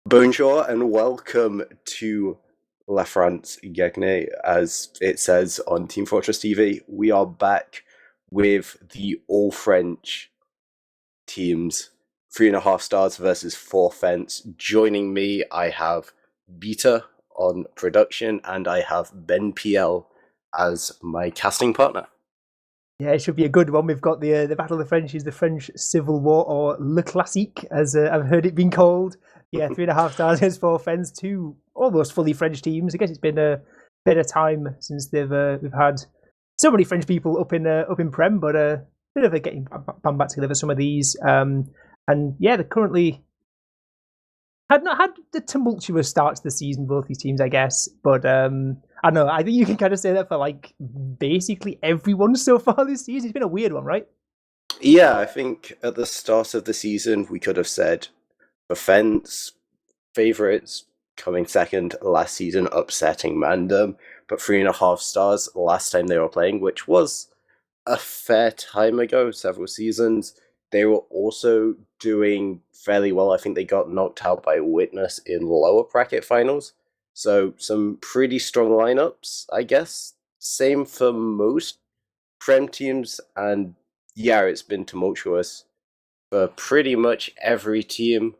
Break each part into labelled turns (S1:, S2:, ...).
S1: Bonjour and welcome to La France Gagne, as it says on Team Fortress TV. We are back with the all French teams, 3.5 stars versus 4 fence. Joining me, I have Beta on production, and I have Benpl as my casting partner.
S2: Yeah, it should be a good one. We've got the Battle of the Frenchies, the French Civil War, or Le Classique, as I've heard it being called. Yeah, 3.5 stars against 4 fence, two almost fully French teams. I guess it's been a bit of time since we've had so many French people up in Prem, but a bit of a getting band back together for some of these. And yeah, they're currently had not had the tumultuous start to the season, both these teams, I guess. But I don't know. I think you can kind of say that for like basically everyone so far this season. It's been a weird one, right?
S1: Yeah, I think at the start of the season, we could have said for fence, favourites coming second last season, upsetting Mandem, but 3.5 stars last time they were playing, which was a fair time ago, several seasons. They were also doing fairly well. I think they got knocked out by Witness in lower bracket finals. So some pretty strong lineups, I guess. Same for most Prem teams, and yeah, it's been tumultuous for pretty much every team.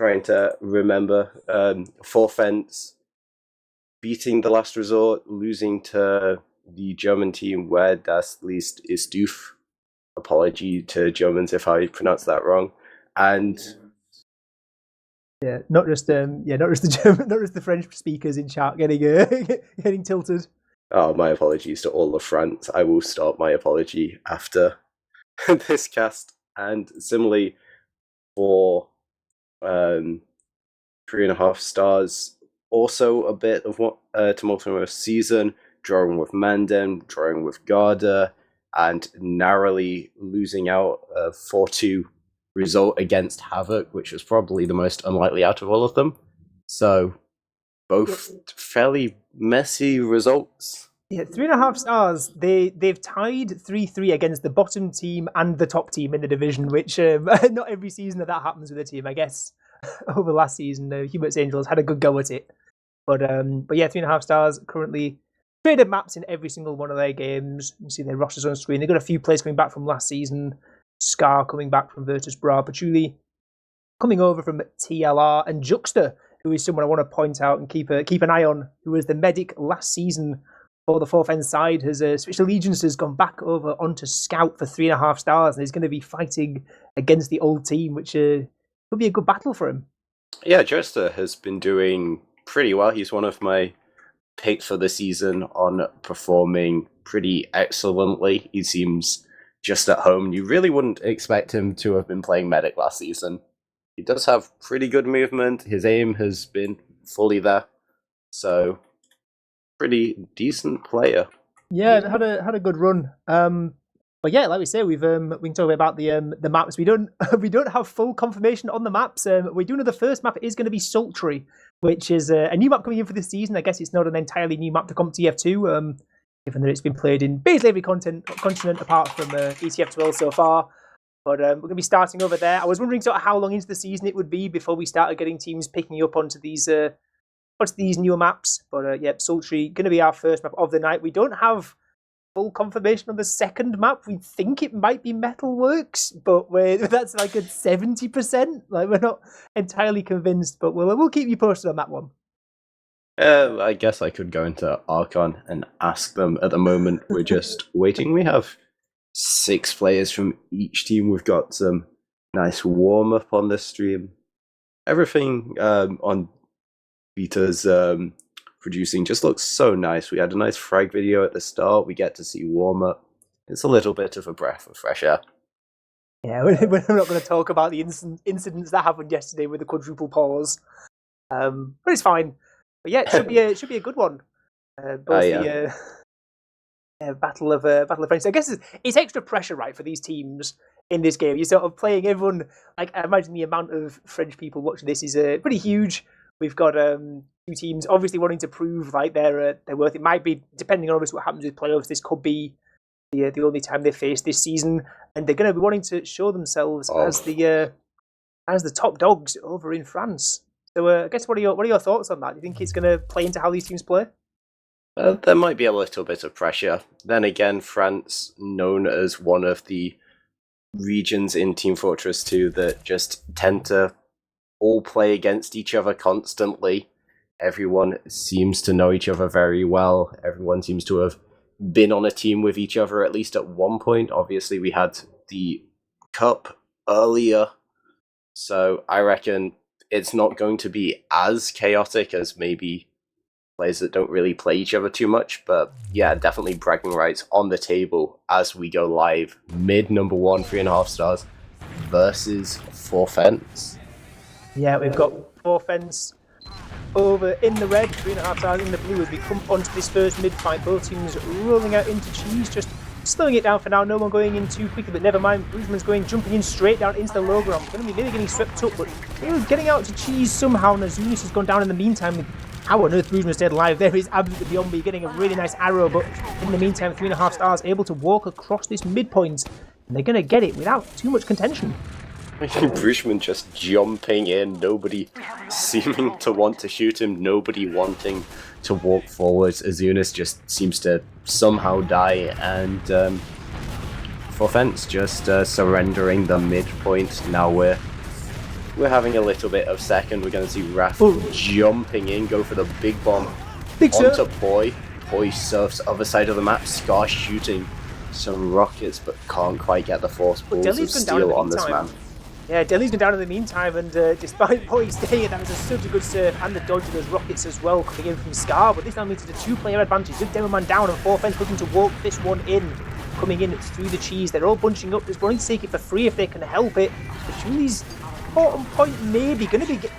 S1: Trying to remember, 4 fence, beating the last resort, losing to the German team where das least ist doof. Apology to Germans if I pronounced that wrong. And
S2: yeah, not just the German, not just the French speakers in chat getting tilted.
S1: Oh, my apologies to all of France. I will stop my apology after this cast. And similarly for 3.5 stars, also a bit of what tumultuous season, drawing with Manden, drawing with Garda, and narrowly losing out a 4-2 result against Havoc, which was probably the most unlikely out of all of them. So both fairly messy results.
S2: Yeah, 3.5 stars. They've tied 3-3 against the bottom team and the top team in the division, which not every season that happens with a team, I guess. Over last season, Hubert's Angels had a good go at it, but yeah, 3.5 stars currently traded maps in every single one of their games. You see their rosters on screen. They've got a few players coming back from last season. Scar coming back from Virtus Bra, Patchouli coming over from TLR, and Juxta, who is someone I want to point out and keep an eye on, who was the medic last season for the 4th end side, has switched allegiances, gone back over onto Scout for 3.5 stars, and he's going to be fighting against the old team, which could be a good battle for him.
S1: Yeah, Juxta has been doing pretty well. He's one of my picks for the season on performing pretty excellently. He seems just at home. You really wouldn't expect him to have been playing medic last season. He does have pretty good movement. His aim has been fully there. So, pretty decent player.
S2: Yeah, had a good run. But yeah, like we say, we can talk about the maps. We don't have full confirmation on the maps. We do know the first map is going to be Sultry, which is a new map coming in for this season. I guess it's not an entirely new map to come to TF2, given that it's been played in basically every continent apart from ETF2L so far. But we're going to be starting over there. I was wondering sort of how long into the season it would be before we started getting teams picking up onto these newer maps. But yeah, Sultry going to be our first map of the night. We don't have full confirmation on the second map. We think it might be Metalworks, but that's like at 70%. Like, we're not entirely convinced, but we'll keep you posted on that one.
S1: I guess I could go into Archon and ask them. At the moment, we're just waiting. We have 6 players from each team. We've got some nice warm-up on this stream. Everything on Beta's producing just looks so nice. We had a nice frag video at the start. We get to see warm-up. It's a little bit of a breath of fresh air.
S2: Yeah, we're not going to talk about the incidents that happened yesterday with the quadruple pause, but it's fine. But yeah, it should be a good one. The battle of French. So I guess it's extra pressure, right, for these teams in this game. You're sort of playing everyone. Like, I imagine the amount of French people watching this is pretty huge. We've got 2 teams obviously wanting to prove like their worth. It might be, depending on obviously what happens with playoffs, this could be the only time they face this season, and they're going to be wanting to show themselves as the as the top dogs over in France. So I guess what are your thoughts on that? Do you think it's going to play into how these teams play?
S1: There might be a little bit of pressure. Then again, France, known as one of the regions in Team Fortress 2 that just tend to all play against each other constantly. Everyone seems to know each other very well. Everyone seems to have been on a team with each other at least at one point. Obviously, we had the Cup earlier, so I reckon it's not going to be as chaotic as maybe players that don't really play each other too much. But yeah, definitely bragging rights on the table as we go live. Mid number 1, 3.5 stars versus 4Fence.
S2: Yeah, we've got 4Fence over in the red, 3.5 stars in the blue as we come onto this first mid-fight. Both teams rolling out into cheese, just slowing it down for now. No one going in too quickly, but never mind. Brugeman's jumping in straight down into the low ground. Going to be nearly getting swept up, but getting out to cheese somehow. Nazunis has gone down in the meantime. How on earth Brugeman stayed alive there is absolutely beyond me. Getting a really nice arrow, but in the meantime, 3.5 stars able to walk across this midpoint, and they're going to get it without too much contention.
S1: Brugeman just jumping in, nobody seeming to want to shoot him, nobody wanting to walk forwards. Azunis just seems to somehow die, and 4Fence just surrendering the midpoint. Now we're having a little bit of second. We're going to see Raf jumping in, go for the big bomb onto Poi. Poi surfs other side of the map, Scar shooting some rockets, but can't quite get the force balls of steel on this map.
S2: Yeah, Delhi's gone down in the meantime, and despite Poi staying, that was such a good serve, and the dodge of those rockets as well coming in from Scar, but this now leads to the 2-player advantage with Demoman down, and 4Fence looking to walk this one in, coming in through the cheese. They're all bunching up, just wanting to take it for free if they can help it. But Julie's bottom point maybe going to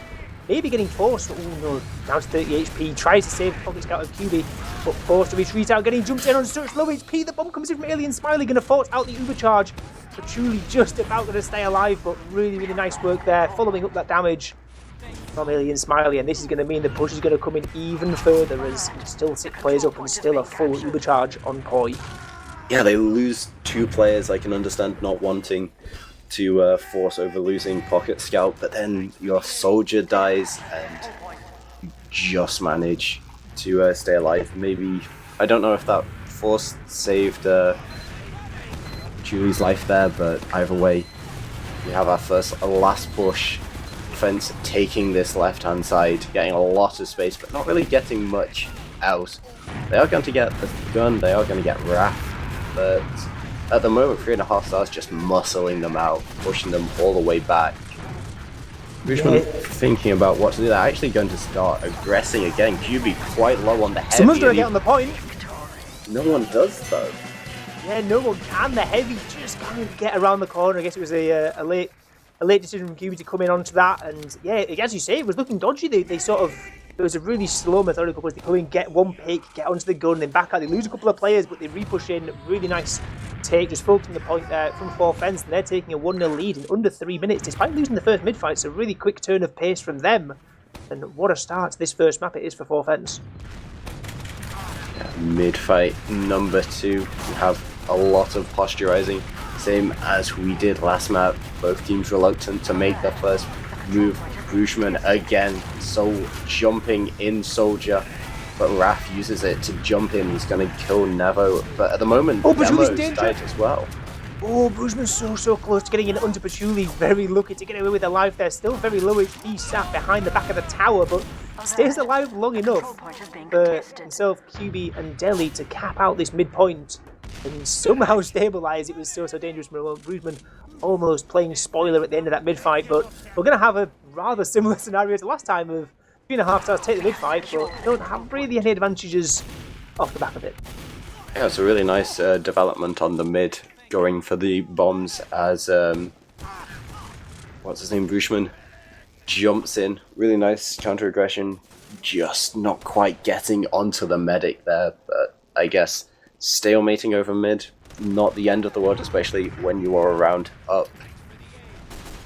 S2: be getting forced. Oh no, down to 30 HP, tries to save the Pocket Scout of QB, but forced to retreat out, getting jumped in on such low HP. The bomb comes in from Alien Smiley, going to force out the overcharge. But Julie just about going to stay alive, but really, really nice work there, following up that damage from Alien Smiley, and this is going to mean the push is going to come in even further as still 6 players up and still a full overcharge on Poi.
S1: Yeah, they lose 2 players. I can understand not wanting to force over losing Pocket Scout, but then your soldier dies and you just manage to stay alive. Maybe, I don't know if that force saved Julie's life there, but either way, we have our last push. Fence taking this left-hand side, getting a lot of space, but not really getting much else. They are going to get the gun, they are going to get Wrath, but at the moment, 3.5 stars just muscling them out, pushing them all the way back. Brugeman thinking about what to do. They're actually going to start aggressing again. QB quite low on the heavy.
S2: Someone's going to get on the point.
S1: No one does, though.
S2: Yeah, no one can. The heavy just can't get around the corner. I guess it was a late decision from QB to come in onto that. And yeah, as you say, it was looking dodgy. They sort of, it was a really slow, methodical push. They come in, get one pick, get onto the gun, then back out. They lose a couple of players, but they re-push in. Really nice take, just focusing the point there from 4Fence. And they're taking a 1-0 lead in under 3 minutes, despite losing the first mid-fight. So a really quick turn of pace from them. And what a start to this first map it is for 4Fence.
S1: Mid-fight number 2. We have a lot of posturizing, same as we did last map. Both teams reluctant to make their first move. Brugeman again, jumping in soldier, but Raf uses it to jump in. He's going to kill Nevo, but at the moment, Demo's died as well.
S2: Oh, Brugeman's so close to getting in under Patchouli. Very lucky to get away with a life there. Still very low HP, sat behind the back of the tower, but stays alive long enough for himself, QB, and Delhi to cap out this midpoint and somehow stabilise. It was so dangerous. Brugeman almost playing spoiler at the end of that mid-fight, but we're going to have a rather similar scenario to last time of 3.5 stars take the mid-fight, but don't have really any advantages off the back of it.
S1: Yeah, it's a really nice development on the mid, going for the bombs as, what's his name, Brugeman jumps in. Really nice counter-aggression, just not quite getting onto the medic there, but I guess stalemating over mid, not the end of the world, especially when you are around up.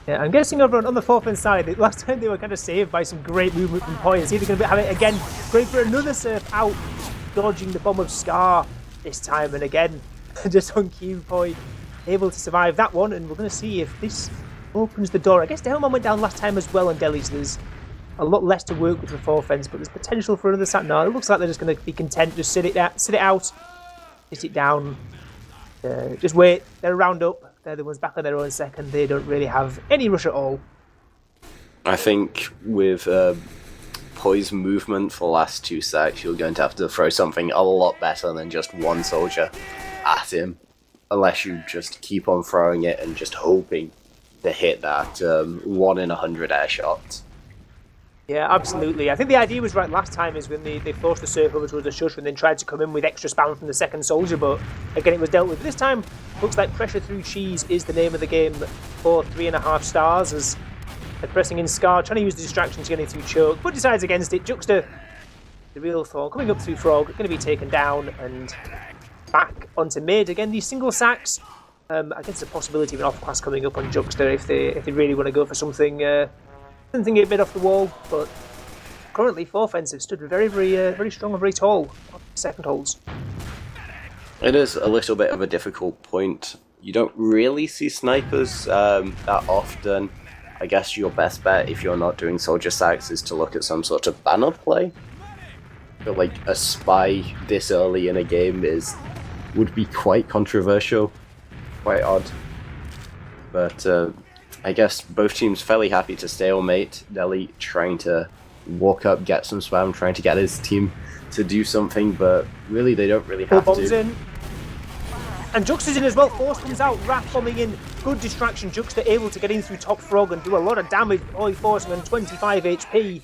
S2: Yeah, I'm guessing over on the 4Fence side, last time they were kind of saved by some great movement from Poi. See if they're going to have it again, going for another surf out, dodging the bomb of Scar this time, and again, just on cue, Poi able to survive that one, and we're going to see if this opens the door. I guess Delman went down last time as well on Delhi's. There's a lot less to work with for fence, but there's potential for another sack. No, it looks like they're just going to be content. Just sit it out, sit it down. Just wait. They're a round up. They're the ones back on their own second. They don't really have any rush at all.
S1: I think with Poise movement for the last 2 sacks, you're going to have to throw something a lot better than just one soldier at him. Unless you just keep on throwing it and just hoping to hit that 1 in 100 air shot.
S2: Yeah, absolutely. I think the idea was right last time is when they forced the surf over towards the shush and then tried to come in with extra spam from the second soldier, but again it was dealt with. This time, looks like pressure through cheese is the name of the game for 3.5 stars as they're pressing in Scar, trying to use the distraction to get it through choke, but decides against it. Juxta, the real Thor, coming up through Frog, going to be taken down and back onto mid. Again, these single sacks, I guess the possibility of an off-class coming up on Juxta if they really want to go for something a bit off the wall, but currently 4 fence have stood very, very strong and very tall. Second holds.
S1: It is a little bit of a difficult point. You don't really see snipers that often. I guess your best bet if you're not doing soldier sacks is to look at some sort of banner play. But like a spy this early in a game would be quite controversial, quite odd. But I guess both teams fairly happy to stalemate. Delhi trying to walk up, get some spam, trying to get his team to do something, but really they don't really have to.
S2: In. And Juxta's in as well, Force comes out, Wrath bombing in, good distraction, Juxta able to get in through top Frog and do a lot of damage, only forcing on 25 HP.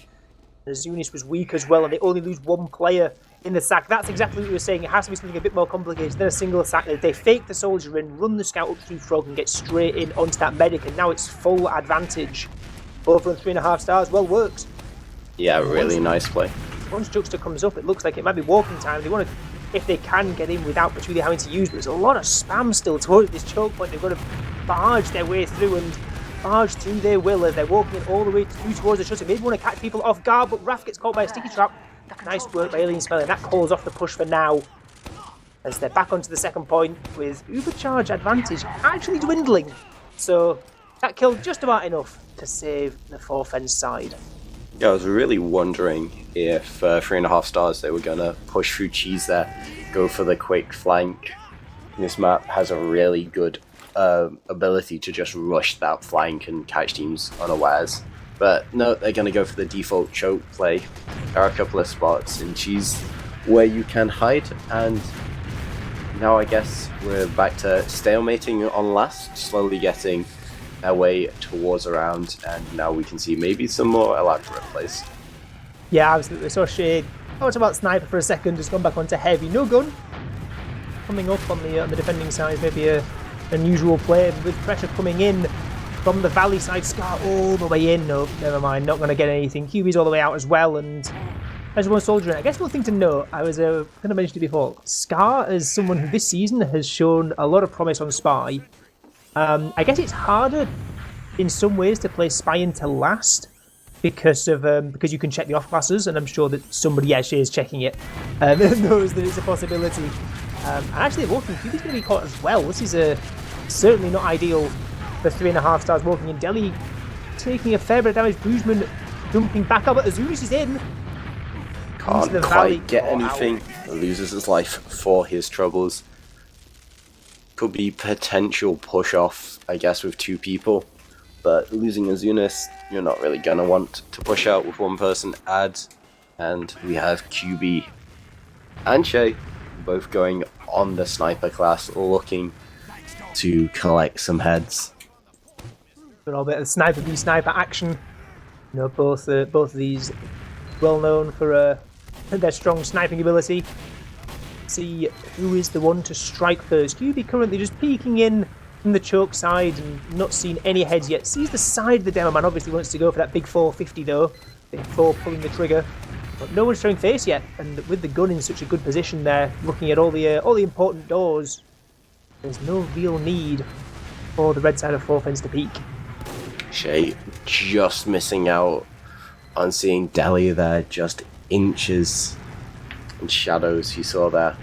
S2: Zunis was weak as well and they only lose 1 player in the sack. That's exactly what you were saying, it has to be something a bit more complicated than a single sack. They fake the soldier in, run the scout up through Frog and get straight in onto that medic, and now it's full advantage. Over on 3.5 stars, well worked.
S1: Yeah, really nice play.
S2: Once Juxta comes up, it looks like it might be walking time. They want to, if they can get in without Petuli having to use, but there's a lot of spam still towards this choke point. They've got to barge their way through and barge through their will as they're walking it all the way through towards the shutter. Maybe want to catch people off guard, but Raph gets caught by a sticky trap. Nice work by Alien Spell, and that calls off the push for now. As they're back onto the second point with Ubercharge advantage actually dwindling. So that killed just about enough to save the 4 fence side.
S1: Yeah, I was really wondering if 3.5 stars they were going to push through cheese there, go for the quick flank. This map has a really good ability to just rush that flank and catch teams unawares. But no, they're going to go for the default choke play. There are a couple of spots in cheese where you can hide, and now I guess we're back to stalemating on last, slowly getting our way towards around, and now we can see maybe some more elaborate plays.
S2: Yeah, absolutely. So Shade, thought about Sniper for a second, just gone back onto Heavy. No gun. Coming up on the defending side, maybe a unusual play with pressure coming in from the Valley side. Scar all the way in. No, never mind, not going to get anything. QB's all the way out as well, and there's one soldier in. I guess one thing to note, I was going to mention it before, Scar is someone who this season has shown a lot of promise on Spy. I guess it's harder in some ways to play Spy into last because you can check the off classes, and I'm sure that somebody actually is checking it knows that it's a possibility. And actually, walking QB's going to be caught as well. This is certainly not ideal for 3.5 stars walking in. Delhi taking a fair bit of damage. Bruisman jumping back up, but Azuris is in.
S1: Can't quite get anything. Loses his life for his troubles. Could be potential push off, I guess, with 2 people. But losing Azunis, you're not really going to want to push out with 1 person add. And we have QB and Shay both going on the sniper class, looking to collect some heads.
S2: A little bit of sniper v sniper action. You know, both of these well known for their strong sniping ability. See who is the one to strike first. QB currently just peeking in from the choke side and not seeing any heads yet. Sees the side of the demo man, obviously wants to go for that big 450 though. Big 4 pulling the trigger. But no one's showing face yet, and with the gun in such a good position there, looking at all the important doors, there's no real need for the red side of 4 fence to peek.
S1: Shay just missing out on seeing Delhi there, just inches and shadows he saw there.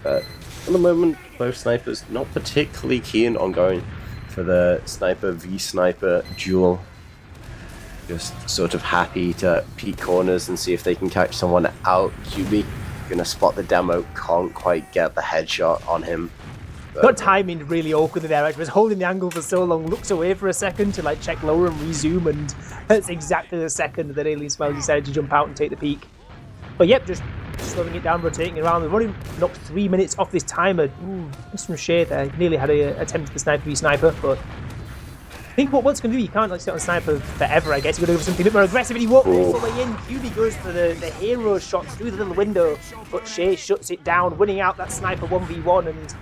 S1: But at the moment, both snipers not particularly keen on going for the sniper v sniper duel. Just sort of happy to peek corners and see if they can catch someone out. QB gonna spot the demo, can't quite get the headshot on him.
S2: Got timing really awkwardly there. I was holding the angle for so long, looks away for a second to like check lower and resume, and that's exactly the second that Alien Smiles decided to jump out and take the peek. But yep, just slowing it down, rotating it around. We've already knocked 3 minutes off this timer. Ooh, just some shade there. Nearly had a attempt at the sniper v sniper, but I think what's going to do, you can't like sit on sniper forever, I guess. You've got to go for something a bit more aggressive, and he won't go fully in. QB goes for the hero shot through the little window, but Shea shuts it down, winning out that sniper 1v1, and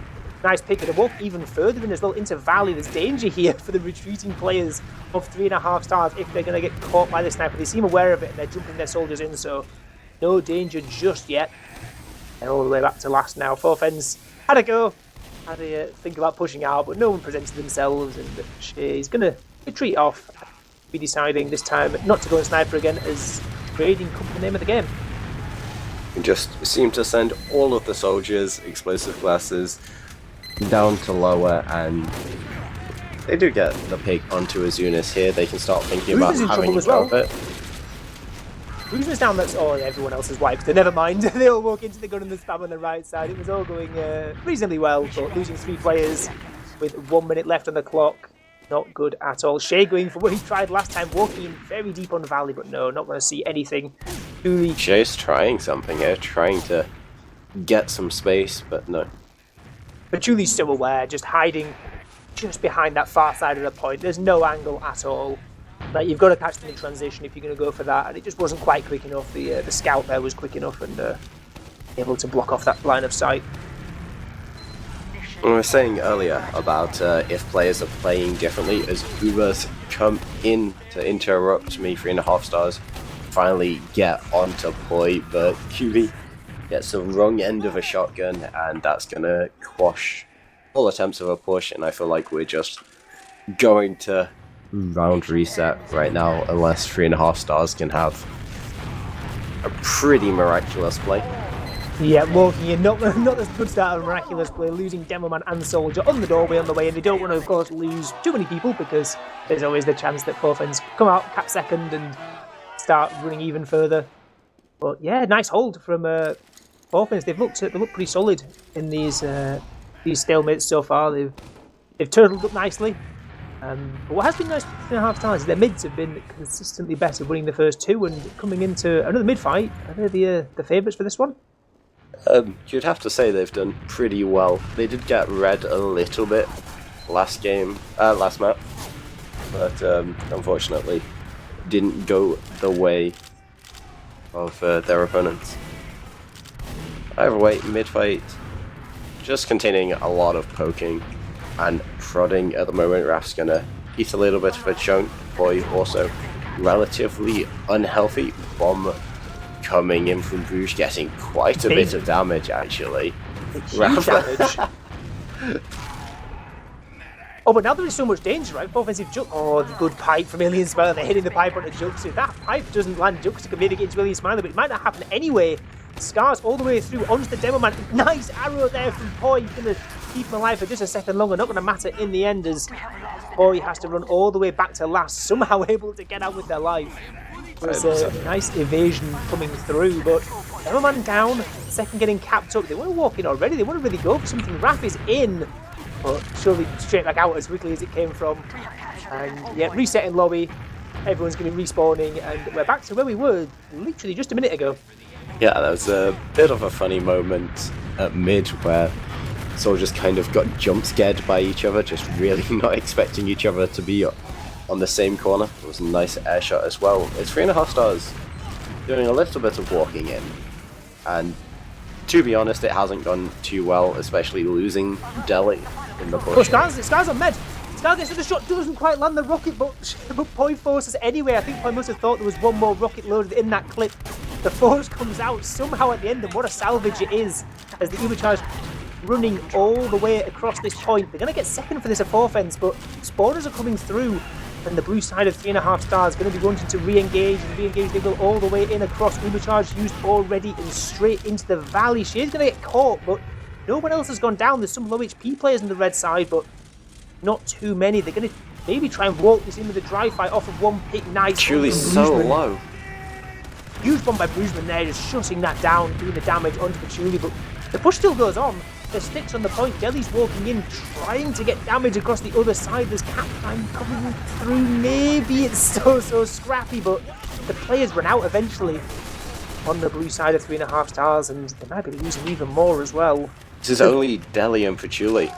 S2: nice pick. To walk even further in as well into Valley. There's danger here for the retreating players of 3.5 stars if they're going to get caught by the sniper. They seem aware of it, and they're jumping their soldiers in, so no danger just yet. And all the way back to last now. Forfens had a go. Had to think about pushing out, but no one presented themselves, and Shea's going to retreat off. Be deciding this time not to go in sniper again, as raiding could be the name of the game.
S1: We just seem to send all of the soldiers, explosive glasses, down to lower, and they do get the pick onto Azunis here. They can start thinking about having a go of it.
S2: Who's down? That's all. Everyone else is wiped. So never mind. They all walk into the gun and the spam on the right side. It was all going reasonably well, but losing 3 players with 1 minute left on the clock, not good at all. Shea going for what he tried last time, walking in very deep on Valley, but no, not going to see anything.
S1: Shea's trying something here, trying to get some space, but no.
S2: But Julie's still aware, just hiding just behind that far side of the point. There's no angle at all. Like, you've got to catch them in transition if you're going to go for that, and it just wasn't quite quick enough. The scout there was quick enough and able to block off that line of sight.
S1: We were saying earlier about if players are playing differently, as Ubers come in to interrupt me 3.5 stars, finally get onto Poi, but QB gets the wrong end of a shotgun, and that's going to quash all attempts of a push, and I feel like we're just going to round reset right now, unless 3.5 stars can have a pretty miraculous play.
S2: Yeah, walking in, not the good start of a miraculous play, losing Demoman and Soldier on the doorway on the way, and they don't want to, of course, lose too many people, because there's always the chance that Forfens come out, cap second, and start running even further. But yeah, nice hold from Forfens. They looked pretty solid in these stalemates so far. They've turtled up nicely. But what has been nice for 3.5 stars is their mids have been consistently better, winning the first 2 and coming into another mid fight. Are they the favourites for this one?
S1: You'd have to say they've done pretty well. They did get red a little bit last map, but unfortunately didn't go the way of their opponents. Either way, mid fight just containing a lot of poking and prodding at the moment. Raf's gonna eat a little bit of a chunk. Boy also relatively unhealthy. Bomb coming in from Bruges, getting quite a bit of damage actually.
S2: Huge damage. Oh, but now there is so much danger, right? Offensive Jux. Oh, the good pipe from Alien Smiler. They're hitting the pipe onto Jux. If that pipe doesn't land, Jux can maybe get into Alien Smiler, but it might not happen anyway. Scars all the way through onto the Demo Man. Nice arrow there from Poi. He's going to keep him alive for just a second longer. Not going to matter in the end, as Poi has to run all the way back to last. Somehow able to get out with their life. There's a nice evasion coming through, but Demo Man down. Second getting capped up. They want to walk in already. They want to really go for something. Raf is in, but surely straight back out as quickly as it came from. And yeah, resetting lobby. Everyone's going to be respawning, and we're back to where we were literally just a minute ago.
S1: Yeah, that was a bit of a funny moment at mid where soldiers kind of got jump scared by each other, just really not expecting each other to be on the same corner. It was a nice air shot as well. It's 3.5 stars doing a little bit of walking in, and to be honest, it hasn't gone too well, especially losing Deli in the push.
S2: Oh, Scars on med. Scars gets to the shot, doesn't quite land the rocket, but Poi forces anyway. I think Poi must have thought there was one more rocket loaded in that clip. The force comes out somehow at the end, and what a salvage it is, as the Uber charge running all the way across this point. They're going to get second for this at Forfens, but spawners are coming through, and the blue side of 3.5 stars going to be wanting to re-engage, and re-engage. They go all the way in across. Uber charge used already and straight into the valley. She is going to get caught, but no one else has gone down. There's some low HP players on the red side, but not too many. They're going to maybe try and walk this in with a dry fight off of one pick. Nice.
S1: Truly so low.
S2: Huge bomb by Bruisman there, just shutting that down, doing the damage onto Patchouli, but the push still goes on. There's sticks on the point. Deli's walking in, trying to get damage across the other side. There's Capline coming through. Maybe it's so scrappy, but the players run out eventually on the blue side of 3.5 stars, and they might be losing even more as well.
S1: This is only Deli and Patchouli,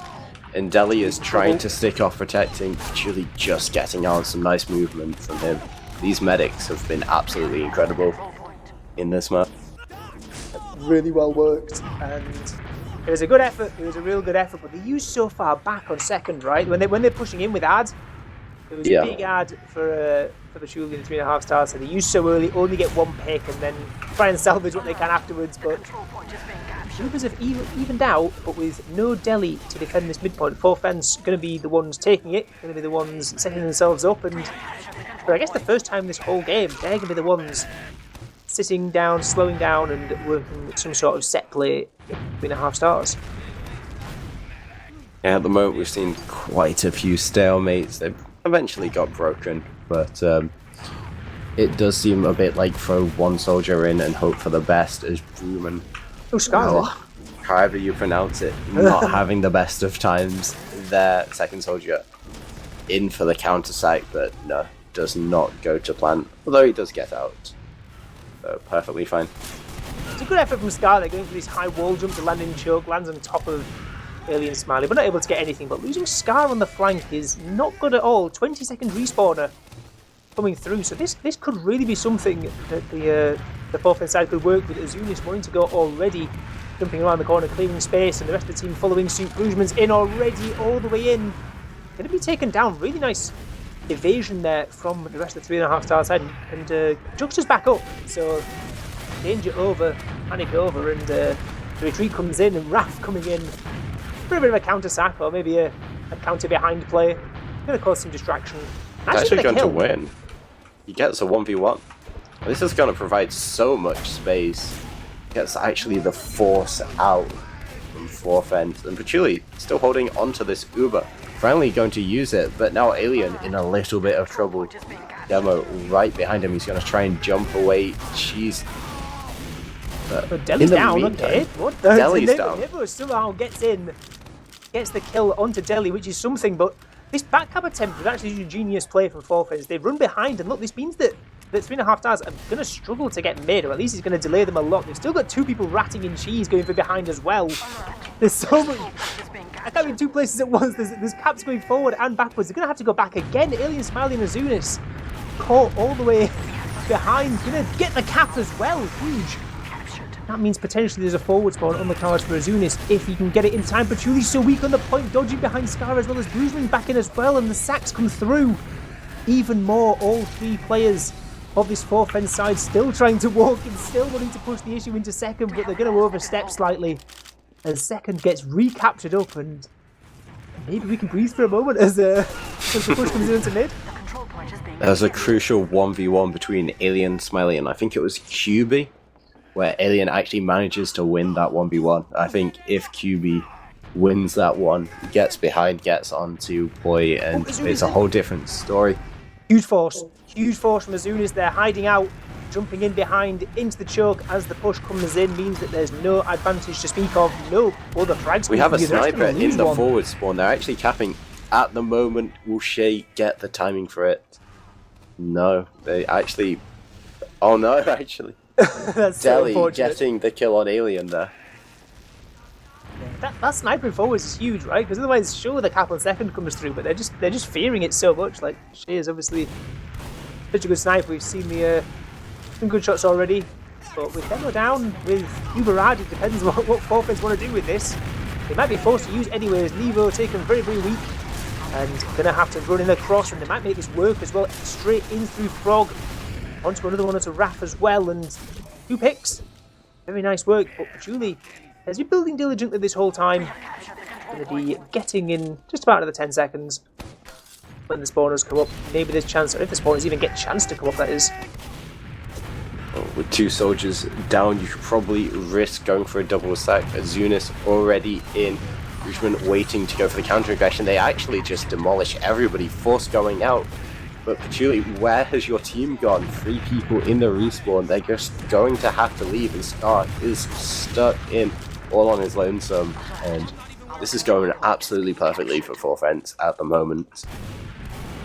S1: and Deli is trying to stick off protecting. Patchouli just getting out some nice movement from him. These medics have been absolutely incredible in this map.
S2: Really well worked, and it was a good effort. It was a real good effort, but they used so far back on second, right? When they're pushing in with ad, it was a big ad for Patchouli and 3.5 stars. So they used so early, only get one pick, and then try and salvage what they can afterwards. But Ubers have evened out, but with no Deli to defend this midpoint, 4Fen's going to be the ones taking it, going to be the ones setting themselves up, and for I guess the first time this whole game, they're going to be the ones sitting down, slowing down, and working some sort of set play in 3.5 stars.
S1: Yeah, at the moment we've seen quite a few stalemates. They've eventually got broken, but it does seem a bit like throw one soldier in and hope for the best as Bruman, however you pronounce it, not having the best of times. Their second soldier in for the counter site, but no, does not go to plan, although he does get out. So perfectly fine.
S2: It's a good effort from Scar. They're going for this high wall jump to land in choke, lands on top of Alien Smiley, but not able to get anything. But losing Scar on the flank is not good at all. 20-second respawner coming through, so this could really be something that the 4th side could work with. Azunis wanting to go already, jumping around the corner, clearing space, and the rest of the team following suit. Bruisman's in already, all the way in. Going to be taken down. Really nice evasion there from the rest of the 3.5 star side, and Juxta's back up, so danger over, panic over, and the retreat comes in, and Raph coming in for a bit of a counter sack, or maybe a counter behind play. Going to cause some distraction.
S1: Actually going to win. He gets a 1v1. This is going to provide so much space. Gets actually the force out from 4th, and Patchouli still holding onto this Uber. Finally going to use it, but now Alien in a little bit of trouble. Demo right behind him. He's going to try and jump away. Jeez.
S2: Deli's down, okay. What the?
S1: Deli's down.
S2: Nevo somehow gets the kill onto Deli, which is something, but this back-cap attempt was actually a genius play from 4th. They've run behind, and look, this means that 3.5 stars are going to struggle to get mid, or at least it's going to delay them a lot. They've still got 2 people ratting in cheese going for behind as well. There's so much. I can't be in 2 places at once. There's caps going forward and backwards. They're going to have to go back again. Alien Smiley and Azunis caught all the way behind. Going to get the cap as well. Huge. That means potentially there's a forward spawn on the cards for Azunis if he can get it in time. Patchouli's so weak on the point, dodging behind Scar as well as Bruisman back in as well, and the sacks come through. Even more, all 3 players of this 4th side still trying to walk and still wanting to push the issue into second, but they're going to overstep slightly as second gets recaptured up, and maybe we can breathe for a moment as the push comes into mid.
S1: There's a crucial 1v1 between Alien, Smiley, and I think it was QB, where Alien actually manages to win that 1v1. I think if QB wins that one, gets behind, gets onto Boy, and it's a whole different story.
S2: Huge force from Azunis there, hiding out, jumping in behind into the choke as the push comes in, means that there's no advantage to speak of, no other frags.
S1: We have a sniper in the forward spawn. They're actually capping at the moment. Will Shay get the timing for it? No, they actually... Oh no, actually.
S2: That's
S1: Deli
S2: so
S1: getting the kill on Alien there.
S2: That sniping forwards is huge, right? Because otherwise, sure, the cap on second comes through, but they're just fearing it so much. Like, Shay is obviously such a good sniper. We've seen some good shots already, but with Demo down, with Uberad, it depends what 4th want to do with this. They might be forced to use anyways. Nevo taken very, very weak, and gonna have to run in across, and they might make this work as well. Straight in through Frog, onto another one onto Raph as well, and 2 picks. Very nice work, but Julie has been building diligently this whole time. Going to be getting in just about another 10 seconds when the spawners come up. Maybe there's chance, or if the spawners even get a chance to come up, that is.
S1: Well, with 2 soldiers down, you could probably risk going for a double sack. Azunis already in Rougeman waiting to go for the counter-aggression. They actually just demolish everybody, force going out. But Patchouli, where has your team gone? 3 people in the respawn. They're just going to have to leave, and Scar is stuck in all on his lonesome. And this is going absolutely perfectly for Forfence at the moment.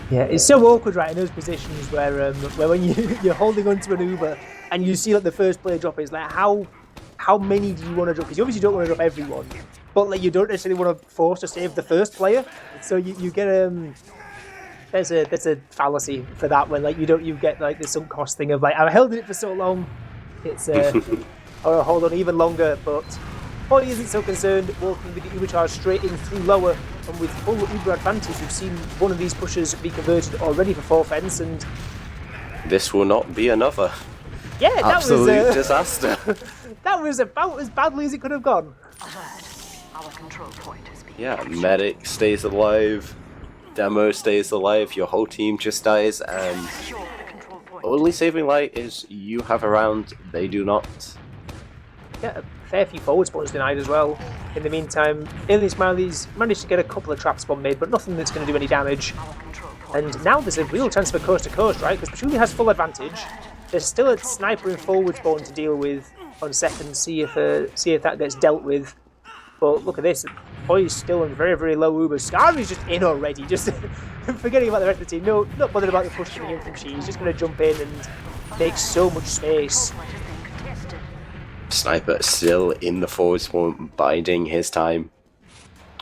S2: Yeah, it's so awkward, right, in those positions where when you're holding onto an Uber and you see like the first player drop, it's like how many do you want to drop? Because you obviously don't want to drop everyone, but like you don't necessarily want to force to save the first player. So you get there's a fallacy for that when like you get like the sunk cost thing of like I've held it for so long, it's or hold on even longer. But Boy isn't so concerned, walking with the Uber charge straight in through lower, and with full Uber advantage, we've seen one of these pushes be converted already for Forfence, and
S1: this will not be another.
S2: Yeah, that
S1: absolute
S2: was
S1: disaster.
S2: That was about as badly as it could have gone.
S3: Our control point has been
S1: Yeah, Medic stays alive, Demo stays alive, your whole team just dies, and only saving light is you have around, they do not.
S2: Yeah, a fair few forward spawns denied as well. In the meantime, Alien Smiley's managed to get a couple of trap spawn made, but nothing that's going to do any damage. And now there's a real chance for coast to coast, right? Because Patchouli has full advantage. There's still a sniper in forward spawn to deal with on second, see if that gets dealt with. But look at this, Boy's still on very, very low Uber. Scar is just in already, just forgetting about the rest of the team. No, not bothered about the push coming in from She. He's just going to jump in and make so much space.
S1: Sniper still in the forward spawn, biding his time.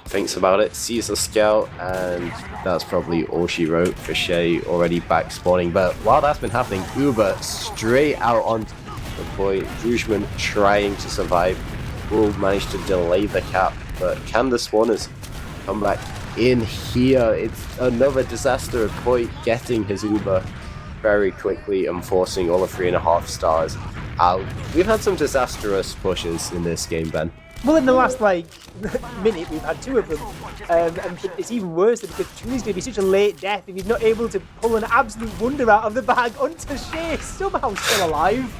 S1: Thinks about it, sees the scout, and that's probably all she wrote for Shay already back spawning. But while that's been happening, Uber straight out on the point. Rougeman trying to survive, will manage to delay the cap, but can the spawners come back in here? It's another disaster of Point getting his Uber very quickly and forcing all of 3.5 stars out. We've had some disastrous pushes in this game, Ben.
S2: Well, in the last minute, we've had 2 of them, and it's even worse because Patchouli's going to be such a late death if he's not able to pull an absolute wonder out of the bag onto Shay, somehow still alive,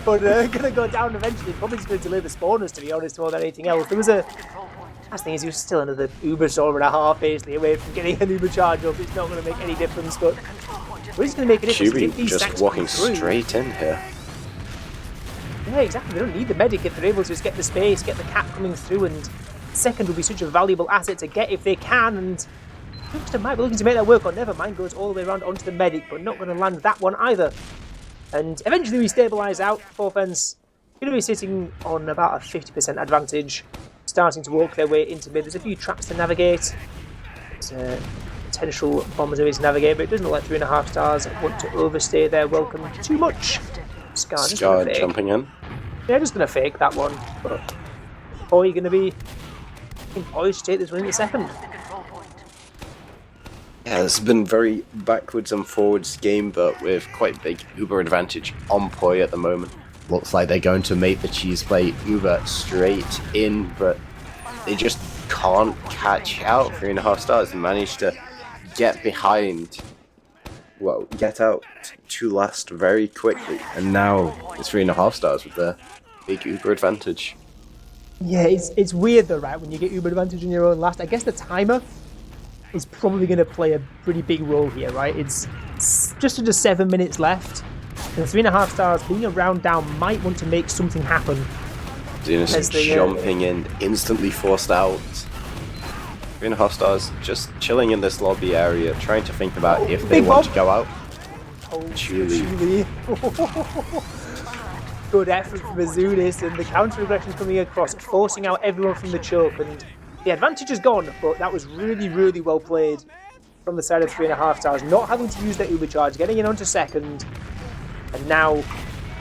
S2: but going to go down eventually. Probably just going to delay the spawners, to be honest, more than anything else. There was last thing is he was still another Uber star and a half basically away from getting an Uber charge up. It's not going to make any difference, but what is going to make a difference?
S1: Chubi just walking straight in here.
S2: Yeah, exactly. They don't need the medic if they're able to just get the space, get the cap coming through, and second will be such a valuable asset to get if they can. And Houston might be looking to make that work, or never mind, goes all the way around onto the medic, but not going to land that one either. And eventually we stabilise out. Forfence going to be sitting on about a 50% advantage, starting to walk their way into mid. There's a few traps to navigate. There's potential bombs to navigate, but it doesn't look like 3.5 stars want to overstay their welcome too much. Scar
S1: jumping in.
S2: Yeah, just going to fake that one. But Boy going to be poised to take this one in the second.
S1: Yeah, it's been very backwards and forwards game, but with quite big Uber advantage on Poi at the moment. Looks like they're going to make the cheese play Uber straight in, but they just can't catch out. 3.5 stars and manage to get behind. Well, get out to last very quickly, and now it's 3.5 stars with their big Uber advantage.
S2: Yeah, it's weird though, right? When you get Uber advantage in your own last, I guess the timer is probably going to play a pretty big role here, right? It's just under 7 minutes left, and 3.5 stars being a round down might want to make something happen.
S1: Zenus jumping in, instantly forced out. 3.5 stars just chilling in this lobby area, trying to think about if they want to go out.
S2: Chubi. Good effort from Azunis, and the counter-aggression coming across, forcing out everyone from the choke, and the advantage is gone, but that was really, really well played from the side of 3.5 stars, not having to use that Uber charge, getting in onto second, and now,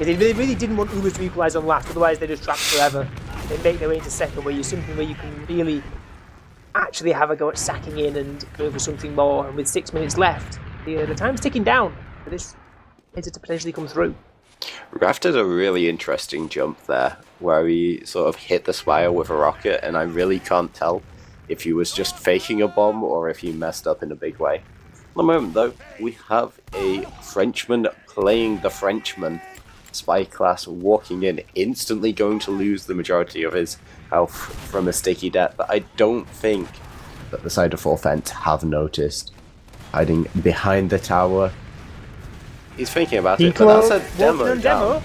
S2: they really didn't want Ubers to equalise on last, otherwise they just trapped forever. They make their way into second, where you're something where you can really actually have a go at sacking in and going for something more, and with 6 minutes left, the time's ticking down for this hitter to potentially come through.
S1: Raph did a really interesting jump there, where he sort of hit the spire with a rocket, and I really can't tell if he was just faking a bomb or if he messed up in a big way. At the moment though, we have a Frenchman playing the Frenchman, Spyglass walking in, instantly going to lose the majority of his health from a sticky death. But I don't think that the side of full fence have noticed. Hiding behind the tower. He's thinking about it, but that's a demo down.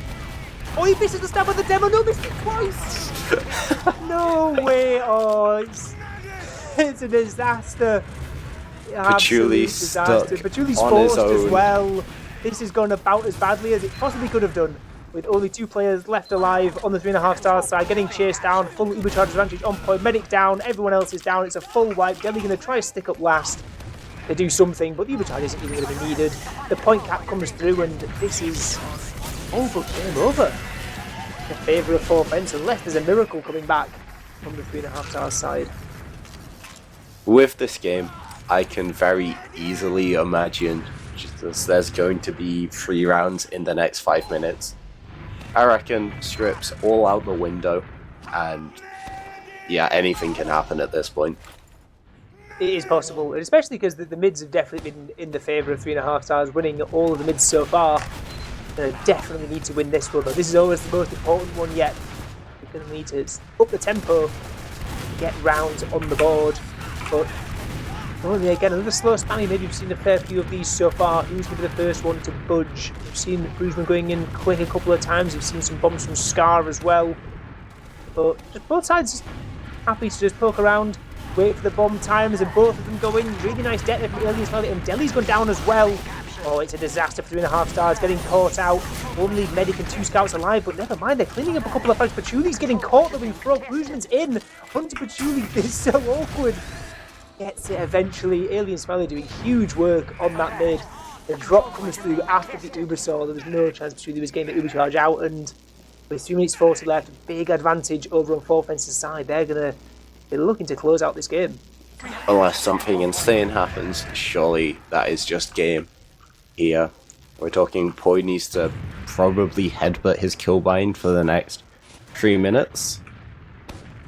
S2: Oh, he misses the stab on the demo. No, missed it twice. No way. Oh, it's a disaster.
S1: Patchouli stuck
S2: Patchouli's
S1: on
S2: forced
S1: his own.
S2: as well. This has gone about as badly as it possibly could have done, with only 2 players left alive on the 3.5 stars side, getting chased down, full Ubercharge advantage on point, medic down, everyone else is down, it's a full wipe, Delhi going to try to stick up last. They do something, but the Ubercharge isn't even going to be needed. The point cap comes through, and this is all but game over in favour of 4 fence, unless there's a miracle coming back from the 3.5 stars side.
S1: With this game, I can very easily imagine there's going to be 3 rounds in the next 5 minutes. I reckon strips all out the window, and yeah, anything can happen at this point.
S2: It is possible, and especially because the mids have definitely been in the favour of 3.5 stars, winning all of the mids so far. They definitely need to win this one, though. This is always the most important one yet. We're going to need to up the tempo, get rounds on the board, but only again another slow spanning mid. We've seen a fair few of these so far. Who's going to be the first one to budge? We've seen Brugman going in quick a couple of times. We've seen some bombs from Scar as well, but just both sides happy to just poke around, wait for the bomb times, and both of them go in. Really nice death from Aliens Valley, and Delhi's gone down as well. Oh, it's a disaster for 3.5 stars, getting caught out. Only medic and 2 scouts alive, but never mind, they're cleaning up a couple of fights. Patchouli's getting caught though in front. Brugman's in. Hunter Patchouli is so awkward. Gets it eventually. Aliens Valley doing huge work on that mid. The drop comes through after the Uber saw. There was no chance Patchouli was getting the Uber charge out, and with 3 minutes 40 left, big advantage over on 4 fence's side. They're going to be looking to close out this game.
S1: Unless something insane happens, surely that is just game. Here, we're talking Poi needs to probably headbutt his killbind for the next 3 minutes.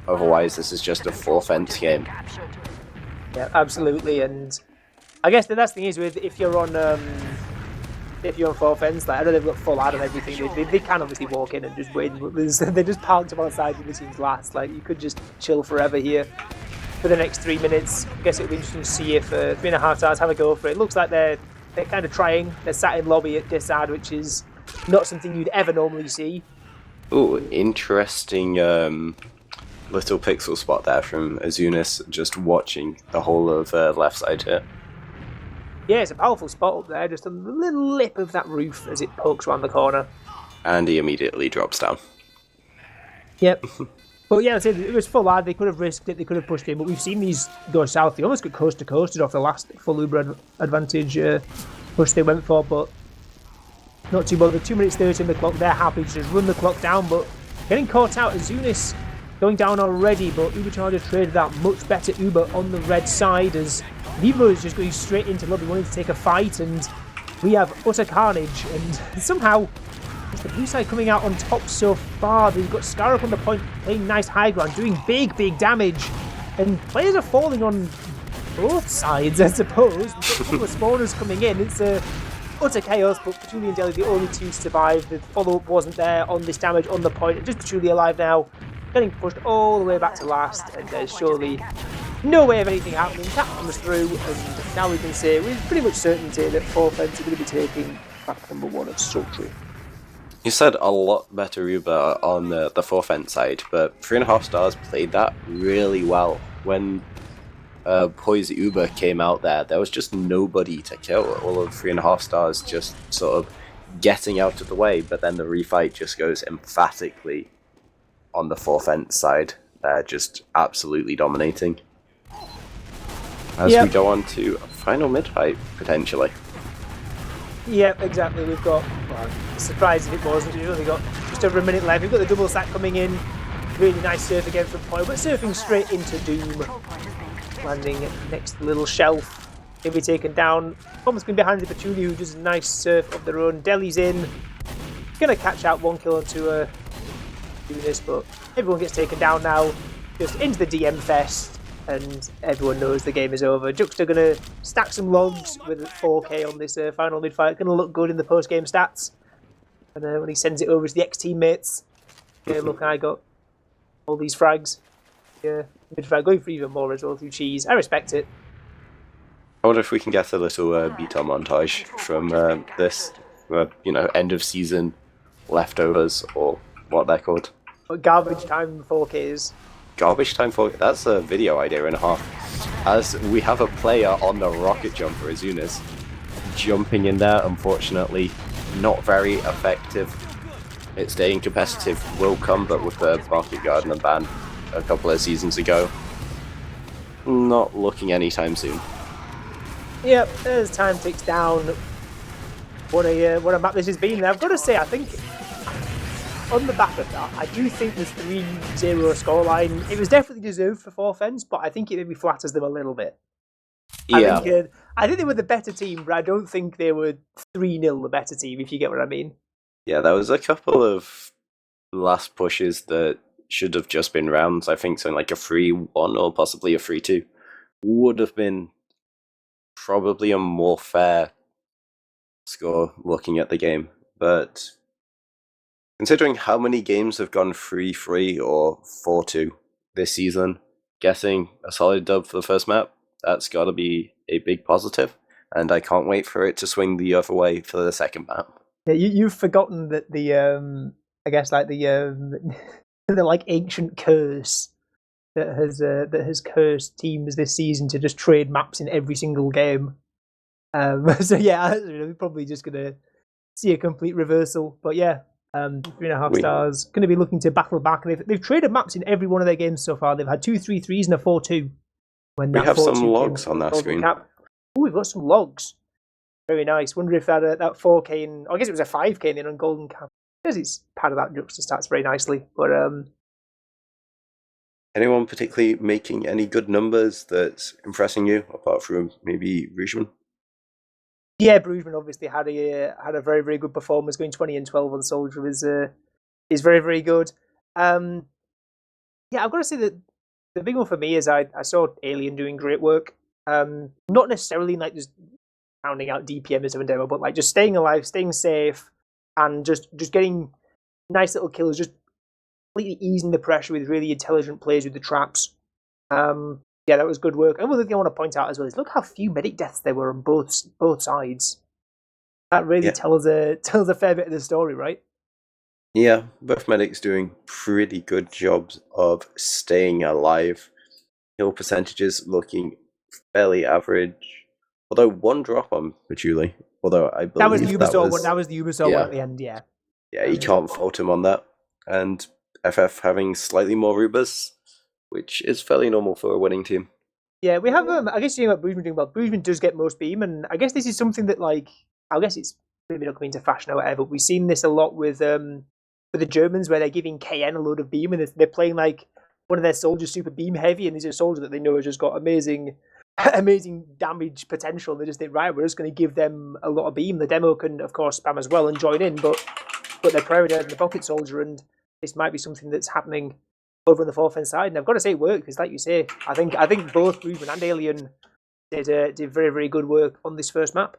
S1: Otherwise, this is just a 4 fence game.
S2: Yeah, absolutely. And I guess the last thing is with if you're on 4 fence, like I know they've got full ad and everything. They can obviously walk in and just win, but they're just parked up on the side when the team's last. Like you could just chill forever here for the next 3 minutes. I guess it'll be interesting to see if 3.5 stars have a go for it. It looks like they're kind of trying. They're sat in lobby at Dissad, which is not something you'd ever normally see.
S1: Oh, interesting little pixel spot there from Azunis, just watching the whole of left side here.
S2: Yeah, it's a powerful spot up there, just a little lip of that roof as it pokes around the corner.
S1: And he immediately drops down.
S2: Yep. But yeah, it was full ad. They could have risked it, they could have pushed in, but we've seen these go south. They almost got coast to coasted off the last full Uber advantage push they went for, but not too bothered. 2 minutes 30 in the clock. They're happy to just run the clock down, but getting caught out. Azunis going down already, but Uber Charger traded that much better Uber on the red side as Nemo is just going straight into lobby, wanting to take a fight, and we have utter carnage, and somehow it's the blue side coming out on top so far. They've got Scar up on the point, playing nice high ground, doing big damage, and players are falling on both sides, I suppose. We've got a couple of spawners coming in. It's utter chaos, but Patchouli and Delhi the only 2 to survive. The follow-up wasn't there on this damage on the point. Just Patchouli alive now, getting pushed all the way back to last, and there's surely no way of anything happening. Tap comes through, and now we can say with pretty much certainty that 4 fence are going to be taking back number 1 of Sultry.
S1: You said a lot better Uber on the 4 fence side, but 3.5 stars played that really well. When Poi's Uber came out there was just nobody to kill. All of 3.5 stars just sort of getting out of the way, but then the refight just goes emphatically on the 4 fence side. They're just absolutely dominating. As we go on to a final mid-fight, potentially.
S2: Yep, exactly. We've got, well, surprised if it wasn't, we've only got just over a minute left. We've got the double sack coming in. Really nice surf again from Poi, but surfing straight into Doom. Landing next to the little shelf. He'll be taken down. Bomb's been behind the Patchouli, who does a nice surf of their own. Delhi's in. Gonna catch out 1 kill onto do this, but everyone gets taken down now. Just into the DM fest, and everyone knows the game is over. Juxta gonna stack some logs with 4k on this final mid fight. Gonna look good in the post game stats. And when he sends it over to the ex-teammates, look, I got all these frags. Yeah, mid-frag, going for even more as well through cheese. I respect it.
S1: I wonder if we can get a little beta montage from this, end of season leftovers, or what they're called.
S2: Garbage time 4Ks.
S1: Garbage time 4K? That's a video idea and a half. As we have a player on the rocket jumper, Azunas, jumping in there, unfortunately, not very effective. Its staying competitive will come, but with the Market Gardener ban a couple of seasons ago, not looking anytime soon.
S2: Yep, as time ticks down, what a map this has been. And I've got to say, I think on the back of that, I do think the 3-0 scoreline, it was definitely deserved for Forfens, but I think it maybe flatters them a little bit.
S1: Yeah.
S2: I think they were the better team, but I don't think they were 3-0 the better team, if you get what I mean.
S1: Yeah, there was a couple of last pushes that should have just been rounds. I think something like a 3-1 or possibly a 3-2 would have been probably a more fair score looking at the game. But considering how many games have gone 3-3 or 4-2 this season, getting a solid dub for the first map, that's got to be a big positive. And I can't wait for it to swing the other way for the second map.
S2: Yeah, you've forgotten that the I guess like the the like ancient curse that has cursed teams this season to just trade maps in every single game. So yeah, we're probably just gonna see a complete reversal. But yeah, 3.5 stars going to be looking to battle back. They've traded maps in every one of their games so far. They've had 2 3-3s and a 4-2.
S1: We have some logs on that screen.
S2: Oh, we've got some logs. Very nice. Wonder if that 4K in, I guess it was a 5K in on Golden Cap. Because it's part of that juxtastats very nicely. But
S1: anyone particularly making any good numbers that's impressing you, apart from maybe Rougeman?
S2: Yeah, Brugeman obviously had a very, very good performance, going 20-12 on Soldier is very, very good. Yeah, I've got to say that the big one for me is I saw Alien doing great work. Not necessarily like just pounding out DPM as a demo, but like just staying alive, staying safe, and just getting nice little kills, just completely easing the pressure with really intelligent plays with the traps. Yeah, that was good work. And one thing I want to point out as well is look how few medic deaths there were on both sides. That really tells a fair bit of the story, right?
S1: Yeah, both medics doing pretty good jobs of staying alive. Kill percentages looking fairly average. Although one drop on Patchouli. Although I believe
S2: that was the Ubisoft one. That was the Ubisoft one at the end. Yeah.
S1: Yeah, you can't fault him on that. And FF having slightly more Rubas, which is fairly normal for a winning team.
S2: Yeah, we have. I guess you're talking about Brugeman doing well. Brugeman does get most beam, and I guess this is something that, like, I guess it's maybe not coming into fashion or whatever. But we've seen this a lot with the Germans, where they're giving KN a load of beam, and they're playing like one of their soldiers super beam heavy, and these are soldiers that they know have just got amazing damage potential. They just think, right, we're just going to give them a lot of beam. The demo can, of course, spam as well and join in, but they're prioritizing the pocket soldier, and this might be something that's happening over on the Forfens side. And I've got to say it worked, because like you say, I think both Brugeman and Alien did very, very good work on this first map.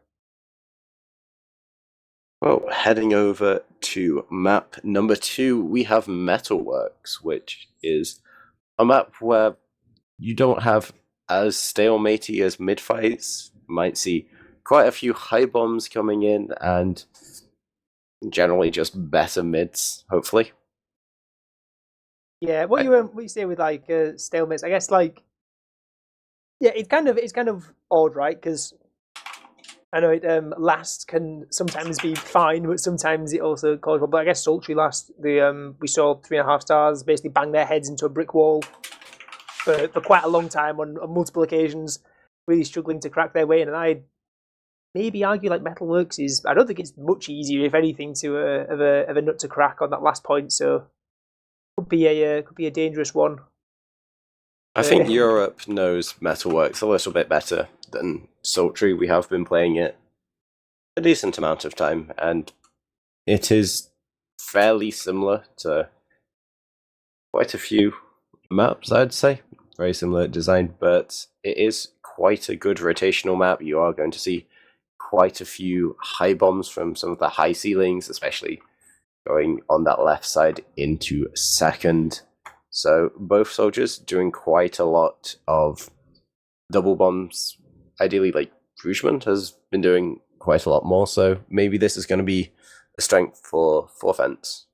S1: Well, heading over to map number 2, we have Metalworks, which is a map where you don't have as stalematey as mid-fights. You might see quite a few high bombs coming in, and generally just better mids, hopefully.
S2: Yeah, what you say with like stalemates? I guess like, yeah, it's kind of odd, right? Because I know it last can sometimes be fine, but sometimes it also causes trouble. But I guess Sultry last, we saw 3.5 stars basically bang their heads into a brick wall for quite a long time on multiple occasions, really struggling to crack their way in. And I maybe argue like Metalworks is, I don't think it's much easier, if anything, to of a nut to crack on that last point. So could be a dangerous one.
S1: I think Europe knows Metalworks a little bit better than Sultry. We have been playing it a decent amount of time, and it is fairly similar to quite a few maps, I'd say. Very similar design, but it is quite a good rotational map. You are going to see quite a few high bombs from some of the high ceilings, especially going on that left side into second. So both soldiers doing quite a lot of double bombs. Ideally, like Brugman has been doing quite a lot more, so maybe this is going to be a strength for fence.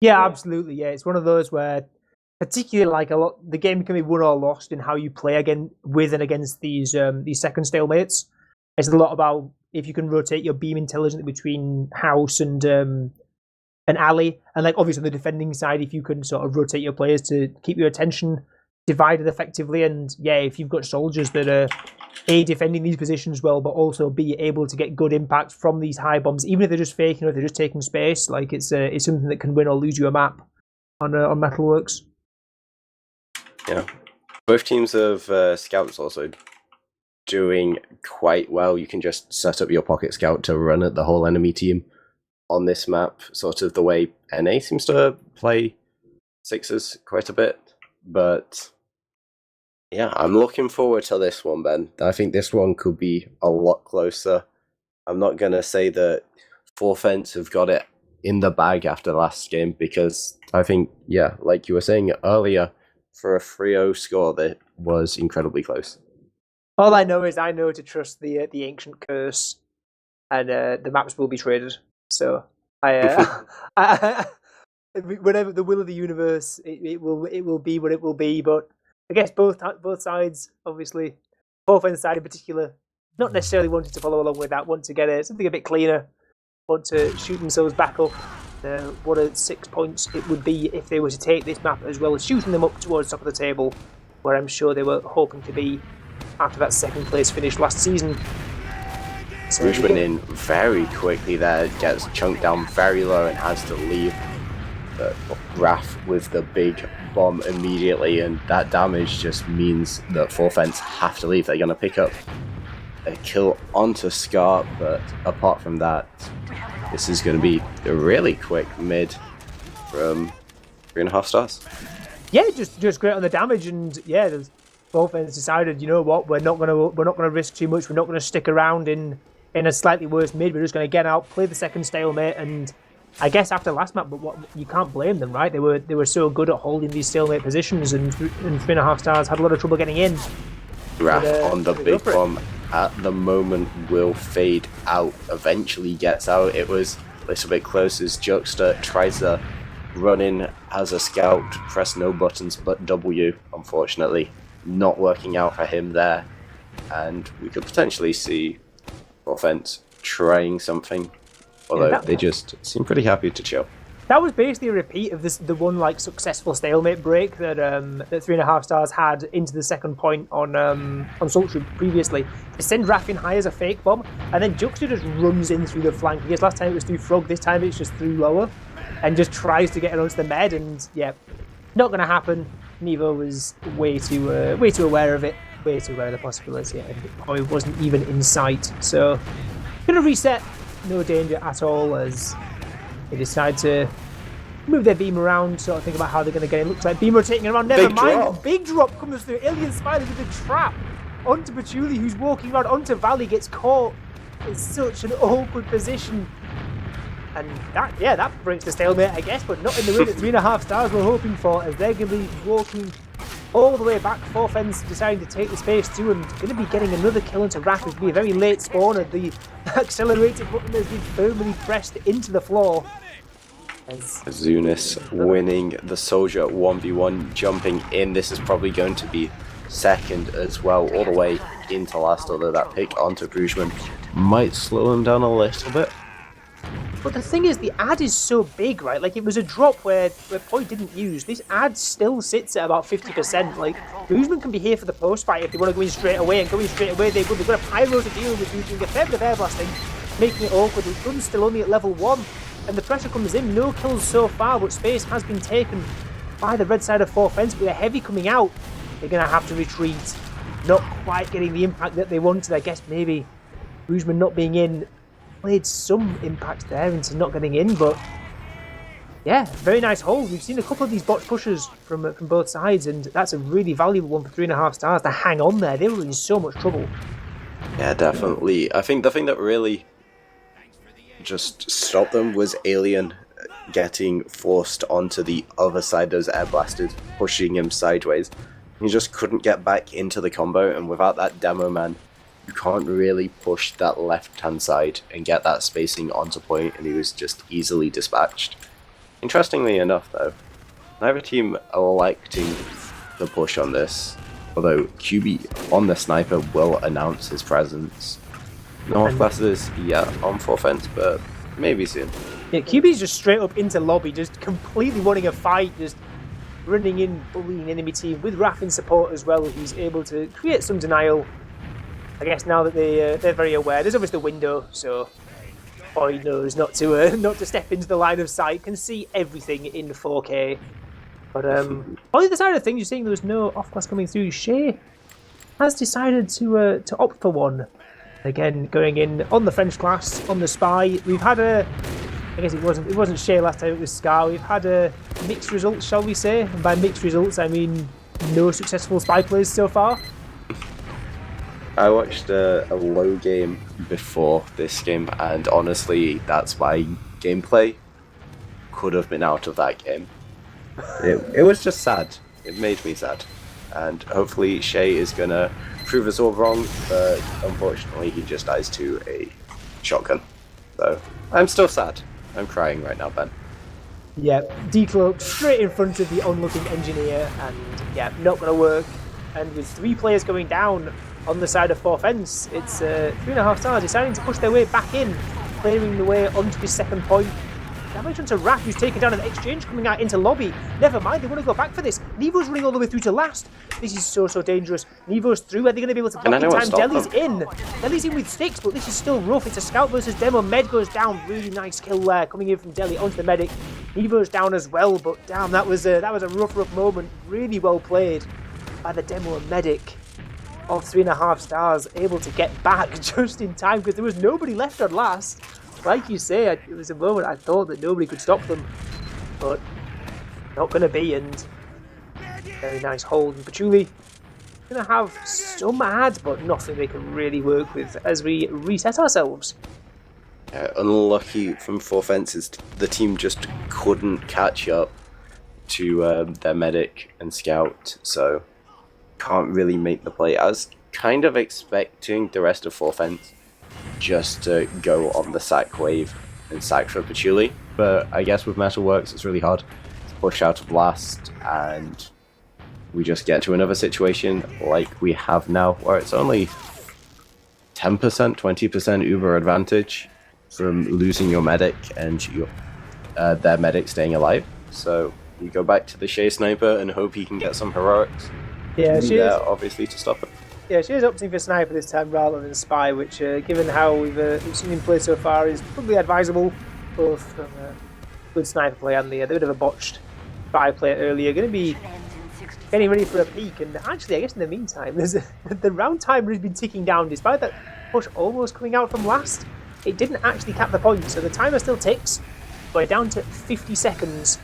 S2: Yeah, absolutely. Yeah, it's one of those where, particularly like a lot, the game can be won or lost in how you play again with and against these second stalemates. It's a lot about if you can rotate your beam intelligently between house and alley, and like obviously on the defending side, if you can sort of rotate your players to keep your attention divided effectively, and yeah, if you've got soldiers that are A, defending these positions well, but also B, able to get good impact from these high bombs, even if they're just faking or if they're just taking space, like it's something that can win or lose you a map on Metalworks.
S1: Yeah, both teams of scouts also doing quite well. You can just set up your pocket scout to run at the whole enemy team on this map, sort of the way NA seems to play sixes quite a bit. But yeah, I'm looking forward to this one, Ben. I think this one could be a lot closer. I'm not going to say that Forfence have got it in the bag after last game, because I think, yeah, like you were saying earlier, for a 3-0 score, that was incredibly close.
S2: All I know is I know to trust the ancient curse, and the maps will be traded. So whatever the will of the universe, it will be what it will be. But I guess both sides, obviously, Forfence side in particular, not necessarily wanting to follow along with that, want to get something a bit cleaner, want to shoot themselves back up. What a 6 points it would be if they were to take this map, as well as shooting them up towards the top of the table, where I'm sure they were hoping to be after that second place finish last season.
S1: So Brugman in very quickly there, gets chunked down very low and has to leave. But Raph with the big bomb immediately, and that damage just means that Forfence have to leave. They're going to pick up a kill onto Scar, but apart from that, this is going to be a really quick mid from 3.5 stars.
S2: Yeah, just great on the damage, and yeah, the Forfence decided, you know what, we're not going to risk too much. We're not going to stick around in a slightly worse mid. We're just going to get out, play the second stalemate, and I guess after last map, but you can't blame them, right? They were so good at holding these stalemate positions, and 3.5 stars had a lot of trouble getting in.
S1: Raph on the big bomb at the moment will fade out, eventually gets out. It was a little bit close as Juxta tries to run in as a scout, press no buttons but W, unfortunately. Not working out for him there. And we could potentially see Offense trying something, although they just seem pretty happy to chill.
S2: That was basically a repeat of the one like successful stalemate break that 3.5 stars had into the second point on Sultry previously. They send Raph in high as a fake bomb, and then Juxta just runs in through the flank. Because last time it was through Frog, this time it's just through lower, and just tries to get it onto the med. And yeah, not going to happen. Nevo was way too aware of it, way too aware of the possibility, and it probably wasn't even in sight. So gonna reset, no danger at all as they decide to move their beam around, sort of think about how they're going to get it. Looks like beam rotating around, never mind. Big drop comes through. Alien Spider with a trap onto Patchouli, who's walking around onto Valley, gets caught. It's such an awkward position. And that breaks the stalemate, I guess, but not in the way that 3.5 stars were hoping for, as they're going to be walking all the way back. Forfence deciding to take the space too, and going to be getting another kill into Raph. It's going to be a very late spawner. The accelerated button has been firmly pressed into the floor.
S1: Zunis winning the Soldier 1v1, jumping in. This is probably going to be second as well, all the way into last, although that pick onto Brugman might slow him down a little bit.
S2: But the thing is, the ad is so big, right? Like, it was a drop where Point didn't use. This ad still sits at about 50%. Like, Brugman can be here for the post fight if they want to go in straight away, and going straight away they would. They've got a pyro to deal with, using a fair bit of air blasting, making it awkward. The gun's still only at level 1, and the pressure comes in. No kills so far, but space has been taken by the red side of Forfence. With a heavy coming out, they're going to have to retreat. Not quite getting the impact that they wanted. I guess maybe Brugman not being in played some impact there into not getting in, but yeah, very nice hold. We've seen a couple of these botch pushes from both sides, and that's a really valuable one for 3.5 stars to hang on there. They were in so much trouble.
S1: Yeah, definitely. I think the thing that really just stopped them was Alien getting forced onto the other side of those air blasters, pushing him sideways. He just couldn't get back into the combo, and without that demo man, you can't really push that left-hand side and get that spacing onto point, and he was just easily dispatched. Interestingly enough, though, neither team electing the push on this, although QB on the sniper will announce his presence. Northwest is, on 4 fence, but maybe soon.
S2: Yeah, QB's just straight up into lobby, just completely wanting a fight, just running in, bullying enemy team with Raph in support as well. He's able to create some denial. I guess now that they're very aware, there's obviously the window, so Boy knows not to step into the line of sight, can see everything in 4K. But on the other side of things, you're seeing there was no off-class coming through. Shay has decided to opt for one. Again, going in on the French class, on the spy. We've had I guess it wasn't Shay last time, it was Scar. We've had mixed results, shall we say? And by mixed results, I mean no successful spy plays so far.
S1: I watched a low game before this game, and honestly, that's my gameplay could have been out of that game. It was just sad. It made me sad. And hopefully Shay is going to prove us all wrong, but unfortunately he just dies to a shotgun. So, I'm still sad. I'm crying right now, Ben.
S2: Yeah, decloaked straight in front of the onlooking engineer, and yeah, not going to work. And with 3 players going down on the side of 4 fence, it's 3.5 stars deciding to push their way back in, clearing the way onto the second point. Damage onto Raph, who's taken down an exchange coming out into lobby. Never mind, they want to go back for this. Nevo's running all the way through to last. This is so dangerous. Nevo's through. Are they going to be able to block in time? Deli's in. Deli's in with 6, but this is still rough. It's a scout versus demo. Med goes down. Really nice kill there, coming in from Deli onto the medic. Nevo's down as well, but damn, that was a rough moment. Really well played by the demo and medic of 3.5 stars, able to get back just in time because there was nobody left on last. Like you say, it was a moment I thought that nobody could stop them, but not going to be, and very nice hold. And Patchouli going to have some ads, but nothing they can really work with as we reset ourselves.
S1: Unlucky from 4 fences, the team just couldn't catch up to their medic and scout, so can't really make the play. I was kind of expecting the rest of 4 fence just to go on the sack wave and sack for Patchouli, but I guess with Metalworks it's really hard to push out of last, and we just get to another situation like we have now where it's only 10%, 20% Uber advantage from losing your medic and their medic staying alive. So we go back to the Shay sniper and hope he can get some heroics.
S2: Yeah, she is
S1: obviously to stop it.
S2: Yeah, she is opting for sniper this time rather than spy, which, given how we've seen him play so far, is probably advisable, both from a good sniper play and the bit of a botched spy play earlier. Going to be getting ready for a peak, and actually, I guess in the meantime, the round timer has been ticking down, despite that push almost coming out from last. It didn't actually cap the point, so the timer still ticks. We're down to 50 seconds.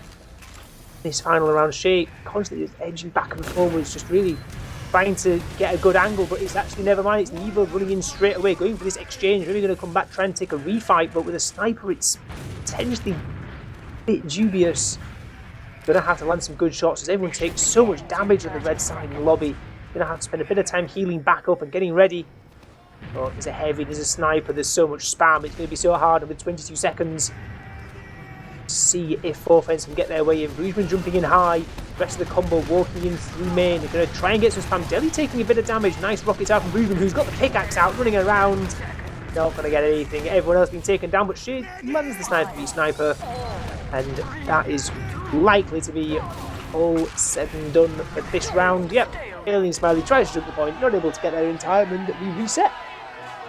S2: This final round, Shay constantly just edging back and forwards, just really trying to get a good angle, but it's actually never mind. It's Nevo running in straight away, going for this exchange, really going to come back, try and take a refight, but with a sniper it's potentially a bit dubious. Going to have to land some good shots as everyone takes so much damage on the red side in the lobby. Going to have to spend a bit of time healing back up and getting ready. But there's a heavy, there's a sniper, there's so much spam, it's going to be so hard, and with 22 seconds, see if 4 fence can get their way in. Brugman jumping in high, rest of the combo walking in through main. They're going to try and get some spam. Deli taking a bit of damage. Nice rockets out from Brugman, who's got the pickaxe out, running around. Not going to get anything. Everyone else being taken down, but she lands the sniper, and that is likely to be all said and done for this round. Yep, Alien Smiley tries to jump the point, not able to get there in time, and we reset.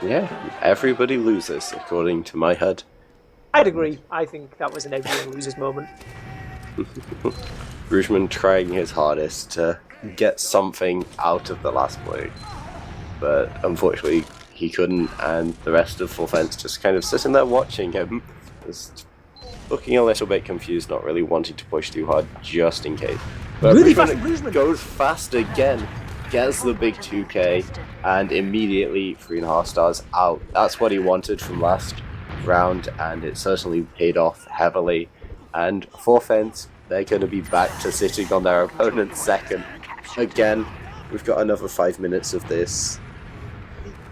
S1: Yeah, everybody loses, according to my head.
S2: I'd agree. I think that was an everyone loses moment.
S1: Brugman trying his hardest to get something out of the last play, but unfortunately he couldn't, and the rest of 4 fence just kind of sitting there watching him, just looking a little bit confused, not really wanting to push too hard, just in case. But
S2: really Brugman
S1: goes fast again, gets the big 2k, and immediately 3.5 stars out. That's what he wanted from last round, and it certainly paid off heavily. And for Fence, they're going to be back to sitting on their opponent's second. Again, we've got another 5 minutes of this.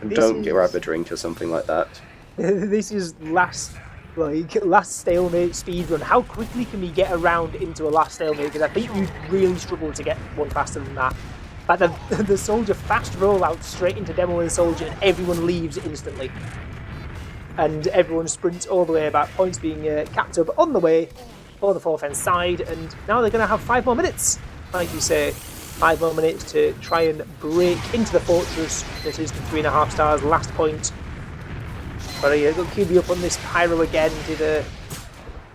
S1: And don't grab a drink or something like that.
S2: This is last stalemate speedrun. How quickly can we get around into a last stalemate? Because I think you really struggle to get one faster than that. Like the soldier fast rollout straight into demo and soldier, and everyone leaves instantly. And everyone sprints all the way back, points being capped up on the way for the 4th fence side. And now they're going to have 5 more minutes, like you say. 5 more minutes to try and break into the fortress. This is the 3.5 stars last point. But I got QB up on this Pyro again. Did a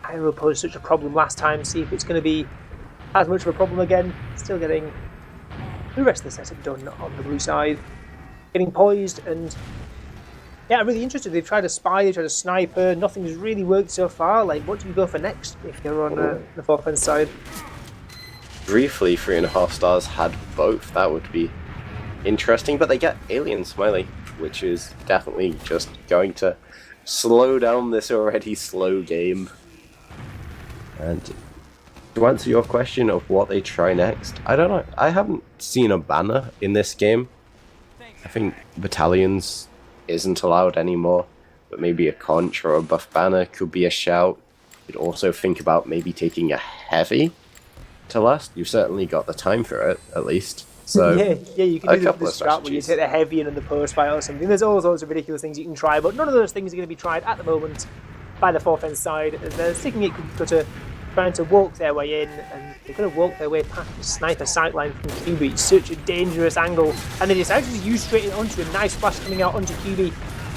S2: Pyro pose such a problem last time? See if it's going to be as much of a problem again. Still getting the rest of the setup done on the blue side. Getting poised and yeah, I'm really interested. They've tried a spy, they've tried a sniper. Nothing's really worked so far. Like, what do you go for next if you're on the 4th fence side?
S1: Briefly, 3.5 stars had both. That would be interesting, but they get Alien Smiley, which is definitely just going to slow down this already slow game. And to answer your question of what they try next, I don't know. I haven't seen a banner in this game. I think battalions isn't allowed anymore, but maybe a conch or a buff banner could be a shout. You'd also think about maybe taking a heavy to last. You've certainly got the time for it, at least. So
S2: yeah, you can do the strat where you take the heavy and then the post fight or something. There's all sorts of ridiculous things you can try, but none of those things are going to be tried at the moment by the 4th fence side. They're sticking it cutter, trying to walk their way in, and they're going to walk their way past the sniper sightline from QB. It's such a dangerous angle, and they decide to just use straight in onto a nice flash coming out onto QB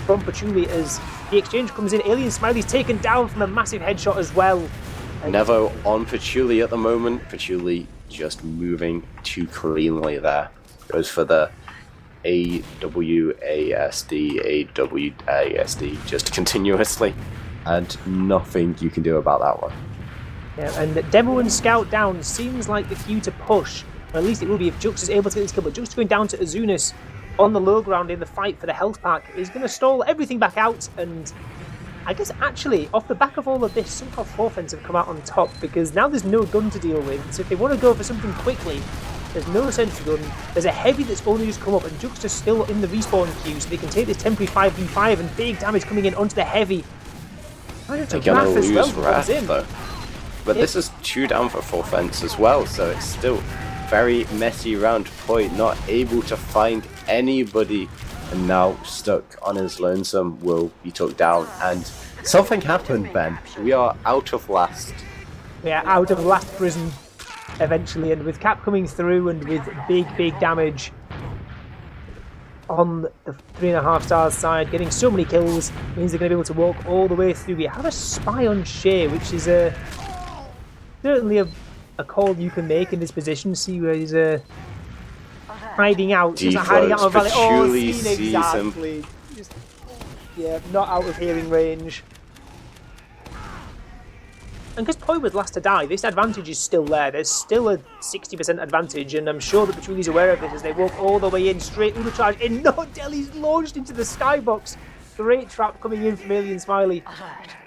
S2: from Patchouli as the exchange comes in. Alien Smiley's taken down from a massive headshot as well.
S1: Nevo on Patchouli at the moment. Patchouli just moving too cleanly there. Goes for the AWASD, AWASD just continuously, and nothing you can do about that one.
S2: Yeah, and Demo and Scout down seems like the cue to push, or at least it will be if Jux is able to get this kill, but Jux going down to Azunis on the low ground in the fight for the health pack is going to stall everything back out, and I guess actually, off the back of all of this, somehow 4th fence have come out on top, because now there's no gun to deal with, so if they want to go for something quickly, there's no sentry gun, there's a heavy that's only just come up, and Jux is still in the respawn queue, so they can take this temporary 5v5, and big damage coming in onto the heavy.
S1: They're going to lose Wrath, though. But this is 2 down for 4th fence as well, so it's still very messy round point, not able to find anybody, and now stuck on his lonesome will be took down. And something happened, Ben. We are out of last.
S2: We are out of last prison eventually, and with Cap coming through and with big damage on the 3.5 stars side, getting so many kills means they're going to be able to walk all the way through. We have a spy on Shea, which is certainly a call you can make in this position. See where he's hiding out. He's not hiding out of Valley. Oh, seen exactly. Just, yeah, not out of hearing range. And because Poi was last to die, this advantage is still there. There's still a 60% advantage, and I'm sure that Patchouli's aware of this as they walk all the way in, straight Uber charge in. No, Deli's launched into the skybox. Great trap coming in from Alien Smiley.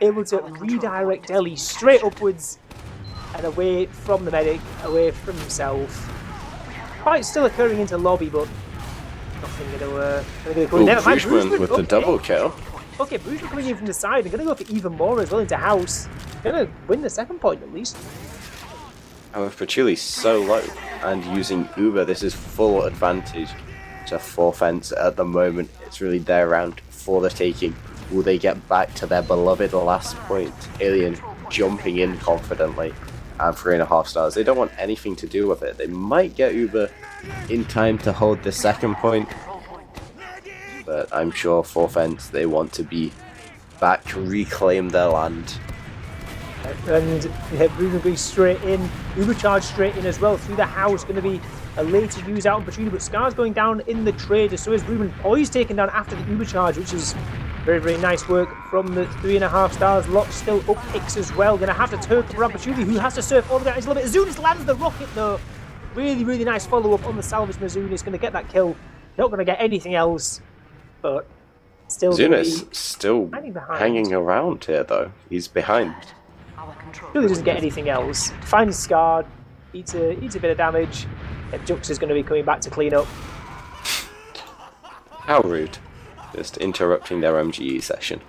S2: Able to redirect Deli straight upwards and away from the medic, away from himself. Fight still occurring into lobby, but nothing going to go.
S1: Bruchman with the double kill.
S2: Okay, Bruchman coming in from the side and going to go for even more as well into house. Going to win the 2nd point at least.
S1: And with Patchouli so low and using Uber, this is full advantage to 4th fence at the moment. It's really their round for the taking. Will they get back to their beloved last point? Alien jumping in confidently and 3.5 stars. They don't want anything to do with it. They might get Uber in time to hold the 2nd point, but I'm sure 4th fence, they want to be back, reclaim their land.
S2: And yeah, Bruno going straight in, Uber charge straight in as well through the house. Going to be a later use out on Patchouli, but Scar's going down in the trade. So is Ruben. Poise taken down after the Uber charge, which is very nice work from the 3.5 stars. Lot still up picks as well. Going to have to turn around Patchouli, who has to surf all the way down. It's a little bit. Zunis lands the rocket though. Really nice follow up on the salvage. Zunis going to get that kill. Not going to get anything else, but still.
S1: Zunis still hanging around here though. He's behind.
S3: Our control
S2: Really doesn't
S3: point
S2: get
S3: is
S2: anything else. Finds Scar, eats a bit of damage. And Jux is going to be coming back to clean up.
S1: How rude. Just interrupting their MGE session.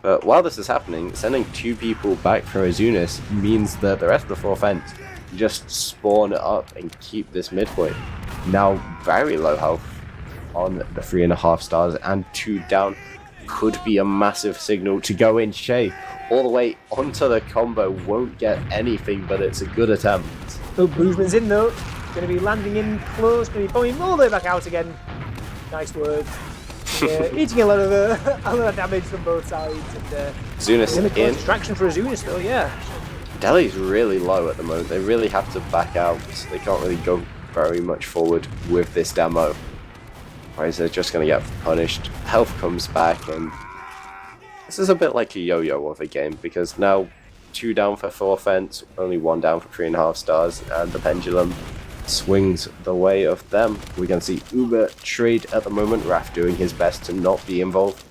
S1: But while this is happening, sending 2 people back for Azunis means that the rest of the 4th end just spawn up and keep this midpoint. Now very low health on the 3.5 stars, and 2 down could be a massive signal to go in. Shay all the way onto the combo, won't get anything, but it's a good attempt.
S2: Oh, Boozman's in though. Going to be landing in close, going to be bombing all the way back out again. Nice work. Eating a lot of damage from both sides. And,
S1: Azunis in.
S2: Distraction for Azunis though, yeah.
S1: Delhi's really low at the moment. They really have to back out. So they can't really go very much forward with this demo. Otherwise they're just going to get punished. Health comes back, and this is a bit like a yo-yo of a game, because now 2 down for 4 fence, only 1 down for 3.5 stars, and the pendulum swings the way of them. We can see Uber Trade at the moment. Raph doing his best to not be involved,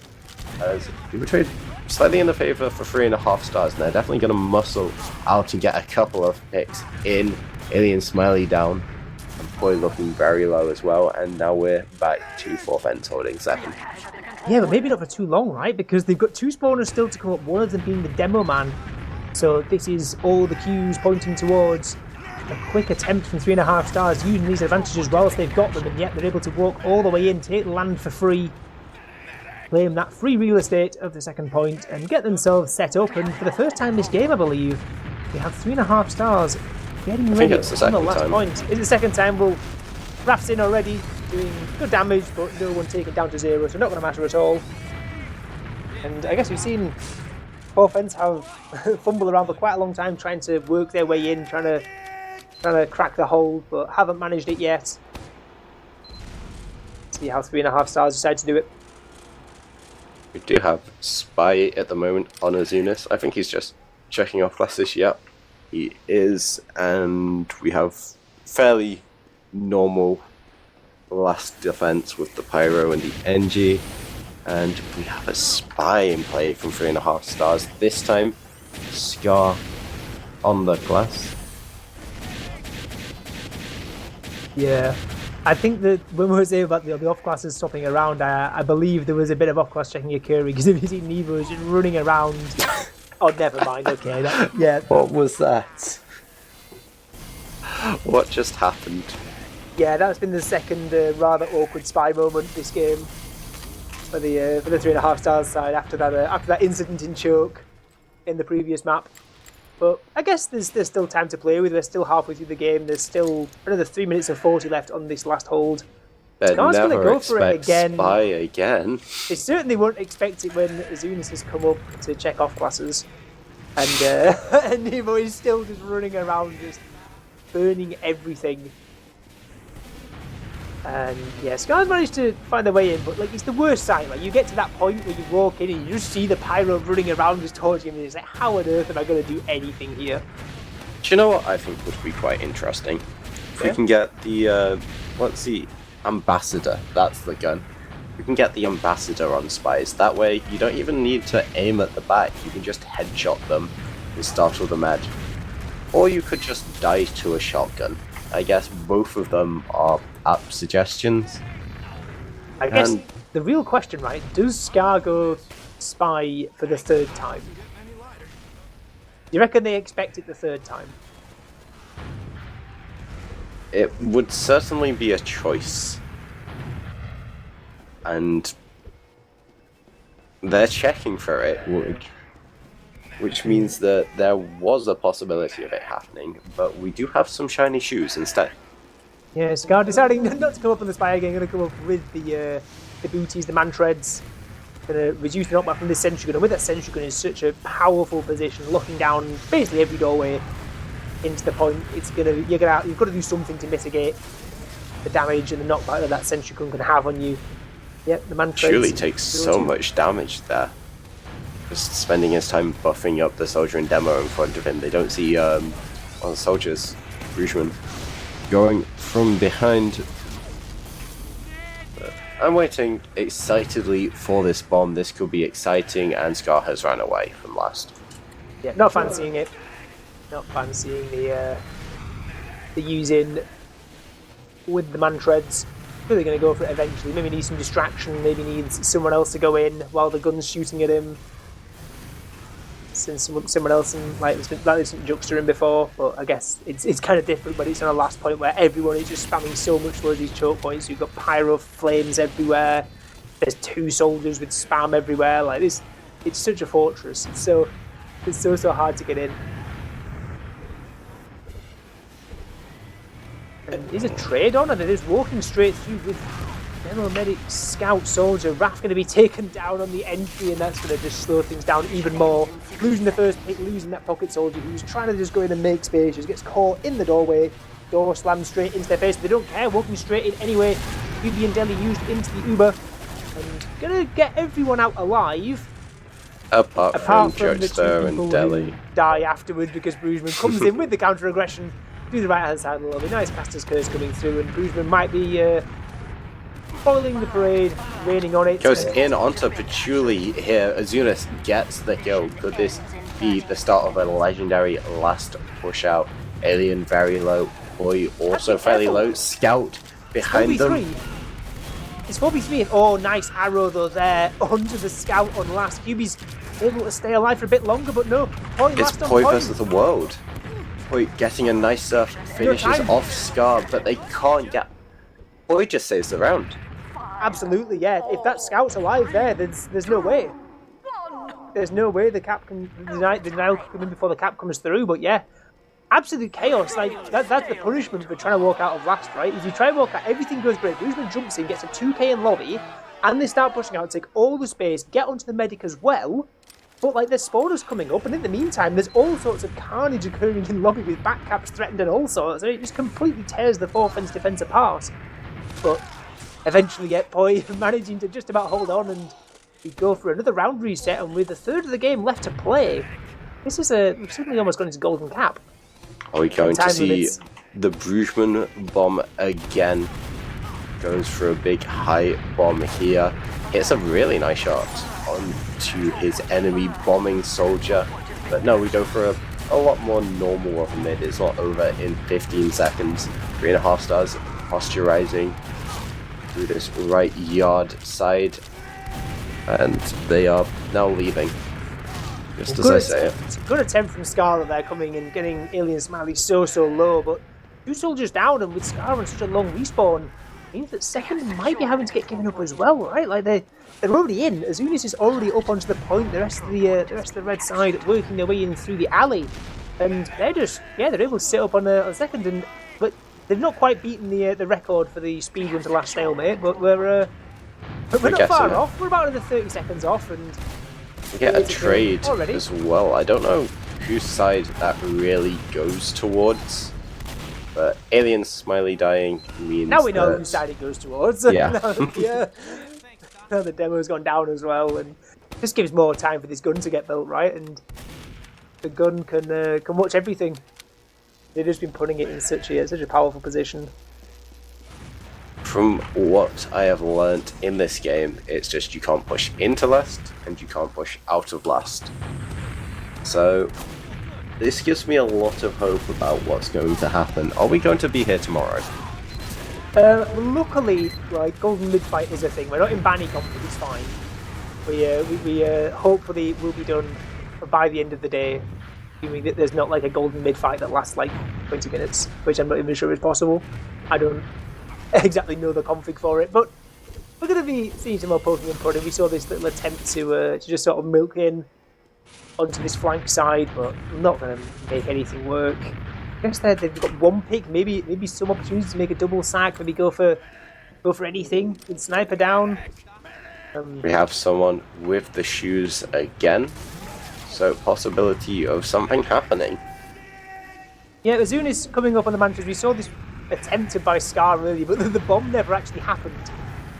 S1: as Uber Trade slightly in the favor for 3.5 stars, and they're definitely going to muscle out and get a couple of picks in. Alien Smiley down, and Poi looking very low as well, and now we're back to 4 fence holding 2nd.
S2: Yeah, but maybe not for too long, right? Because they've got 2 spawners still to come up, one of them being the demo man. So this is all the cues pointing towards a quick attempt from 3.5 stars, using these advantages whilst they've got them, and yet they're able to walk all the way in, take land for free, claim that free real estate of the 2nd point, and get themselves set up. And for the first time this game, I believe, they have 3.5 stars getting ready on the last point. It's the 2nd time. Well, Raph's in already, doing good damage, but no one taken down to 0, so not going to matter at all. And I guess we've seen 4 fence have fumbled around for quite a long time, trying to work their way in, trying to crack the hold, but haven't managed it yet. See how 3.5 stars decide to do it.
S1: We do have Spy at the moment on Azunis. I think he's just checking off classes. Yep, he is, and we have fairly normal last defense with the Pyro and the NG, and we have a Spy in play from 3.5 stars. This time, Scar on the class.
S2: Yeah, I think that when we were saying about the off-classes stopping around, I believe there was a bit of off-class checking occurring, because if you see Nevo just running around... Oh, never mind, okay. Yeah.
S1: What was that? What just happened?
S2: Yeah, that's been the 2nd rather awkward Spy moment this game for the 3.5 stars side after that incident in Choke in the previous map. But I guess there's still time to play with. We're still halfway through the game. There's still another 3 minutes and 40 left on this last hold. Scar's going to go for it again.
S1: Spy again.
S2: They certainly won't expect it when Azunis has come up to check off classes. And, and Nemo is still just running around, just burning everything. And yeah, Scar's managed to find their way in, but like, it's the worst sign. Like, you get to that point where you walk in and you just see the Pyro running around just torching him, and it's like, how on earth am I going to do anything here?
S1: Do you know what I think would be quite interesting? If we can get the, let's see, Ambassador, that's the gun. We can get the Ambassador on Spies. That way, you don't even need to aim at the back. You can just headshot them and startle them mad. Or you could just die to a shotgun. I guess both of them are apt suggestions.
S2: I guess the real question, right, does Scar go Spy for the 3rd time? You reckon they expect it the 3rd time?
S1: It would certainly be a choice. And they're checking for it, which means that there was a possibility of it happening, but we do have some shiny shoes instead.
S2: Yeah, Scar deciding not to come up on the Spy again, going to come up with the booties, the man-treads, going to reduce the knockback from this sentry gun, and with that sentry gun in such a powerful position, looking down basically every doorway into the point, you've got to do something to mitigate the damage and the knockback that sentry gun can have on you. Yep, the man
S1: Truly takes so much damage there. Just spending his time buffing up the soldier in demo in front of him. They don't see one of the soldiers, Rougeman, going from behind. I'm waiting excitedly for this bomb. This could be exciting, and Scar has ran away from last.
S2: Yeah, not fancying it. Not fancying the using with the man treads. Really going to go for it eventually. Maybe needs some distraction. Maybe needs someone else to go in while the gun's shooting at him. Since someone else there's been Juxter in before, but I guess it's kind of different. But it's on a last point where everyone is just spamming so much towards these choke points. You've got pyro flames everywhere. There's 2 soldiers with spam everywhere. Like this, it's such a fortress. It's so hard to get in. And is a trade on, and it is walking straight through with Demo Medic Scout Soldier. Raph going to be taken down on the entry, and that's going to just slow things down even more. Losing the first pick, losing that Pocket Soldier who's trying to just go in and make space, just gets caught in the doorway. Door slams straight into their face, but they don't care, walking straight in anyway. UB and Deli used into the Uber, and going to get everyone out alive.
S1: Apart from
S2: the 2
S1: Juxter
S2: people
S1: and Deli.
S2: who die afterwards because Bruisman comes in with the counter-aggression through the right-hand side of the lobby. Nice Caster's Curse coming through, and Bruisman might be foiling the parade, raining on it.
S1: Goes in onto Patchouli here. Azunis gets the kill. Could this be the start of a legendary last push out? Alien very low. Boy also fairly low. Scout behind them.
S2: It's 4v3, and oh, nice arrow though there onto the Scout on last. QB's able to stay alive for a bit longer, but no. Point
S1: It's
S2: last on
S1: Poi
S2: point.
S1: versus the world. Poi getting a nicer finishes off Scar, but they can't get. Poi just saves the round.
S2: Absolutely, yeah. If that Scout's alive there, there's no way. There's no way the cap can denial can come in before the cap comes through. But yeah, absolute chaos. Like that's the punishment for trying to walk out of last, right? If you try and walk out, everything goes great. Bruisman jumps in, gets a 2k in lobby, and they start pushing out, take all the space, get onto the medic as well. But like there's spawners coming up, and in the meantime, there's all sorts of carnage occurring in lobby with back caps threatened and all sorts. And it just completely tears the 4-fence defense apart. But eventually, Poi managing to just about hold on, and we go for another round reset. And with a third of the game left to play, this is we've certainly almost gone into golden cap.
S1: Are we going to see the Bruisman bomb again? Goes for a big high bomb here. Hits a really nice shot onto his enemy bombing soldier. But no, we go for a lot more normal of a mid. It's not over in 15 seconds. 3.5 stars posturizing through this right yard side. And they are now leaving. Just as I say it.
S2: It's a good attempt from Scarlet there, coming and getting Alien Smiley so low, but 2 soldiers down, and with Scar on such a long respawn, means that second might be having to get given up as well, right? Like they're already in. Azunis is already up onto the point. The rest of the red side working their way in through the alley, and they're able to sit up on a second, but they've not quite beaten the record for the speed run to last stalemate. But we're not far off. We're about another 30 seconds off, and
S1: we get a trade as well. I don't know whose side that really goes towards. But Alien Smiley dying means
S2: now we know whose side it goes towards.
S1: Yeah.
S2: Now the demo's gone down as well, and just gives more time for this gun to get built, right? And the gun can watch everything. They've just been putting it in such a powerful position.
S1: From what I have learnt in this game, it's just you can't push into last and you can't push out of last. So this gives me a lot of hope about what's going to happen. Are we going to be here tomorrow?
S2: Luckily, like golden mid fight is a thing. We're not in banning comp, it's fine. We hopefully will be done by the end of the day. Assuming that there's not like a golden mid fight that lasts like 20 minutes, which I'm not even sure is possible. I don't exactly know the config for it, but we're going to be seeing some more Pokemon pudding. We saw this little attempt to just sort of milk in onto this flank side, but not going to make anything work. I guess they've got one pick, maybe some opportunities to make a double sack, maybe go for anything with sniper down.
S1: We have someone with the shoes again, so possibility of something happening.
S2: Yeah, Azunis coming up on the mantras. We saw this attempted by Scar earlier, but the bomb never actually happened.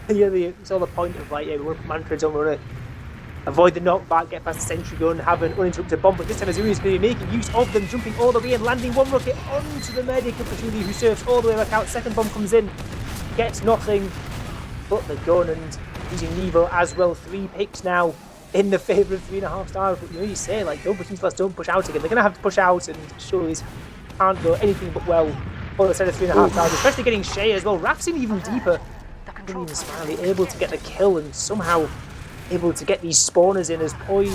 S2: We saw the point of like, we want to put mantras on, we want to avoid the knockback, get past the sentry gun, have an uninterrupted bomb, but this time Azunis is going to be making use of them, jumping all the way and landing one rocket onto the medic of Patchouli, who surfs all the way back out. Second bomb comes in, gets nothing but the gun, and using Nevo as well. 3 picks now in the favour of 3.5 stars. But you say, like, don't push into last, don't push out again. They're going to have to push out, and surely this can't go anything but well for the set of 3.5 stars, especially getting Shea as well. Raf's in even deeper. Even Smiley able to get the kill and somehow able to get these spawners in, as Poi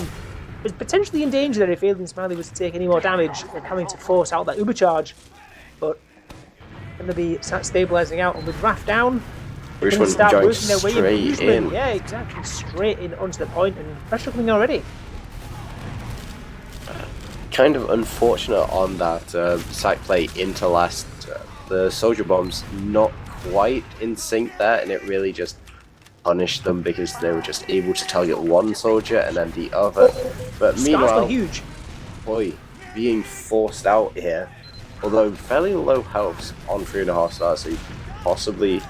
S2: is potentially in danger there if Alien Smiley was to take any more damage and having to force out that uber charge. But going to be stabilising out, and with Raf down, they can start working their way in. Yeah, exactly, straight in onto the point, and pressure coming already.
S1: Kind of unfortunate on that side play into last. The soldier bombs not quite in sync there, and it really just punished them because they were just able to target one soldier and then the other. But meanwhile,
S2: huge.
S1: Boy, being forced out here, although fairly low health on 3.5 stars, so you possibly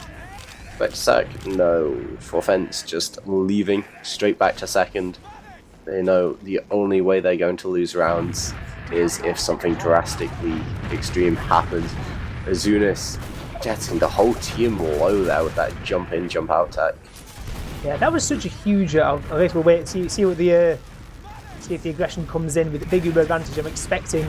S1: expect sec. No, for fence just leaving straight back to second. They know the only way they're going to lose rounds is if something drastically extreme happens. Azunis getting the whole team low there with that jump in, jump out tech.
S2: Yeah, that was such a huge. I guess we'll wait and see what the see if the aggression comes in with the big uber advantage. I'm expecting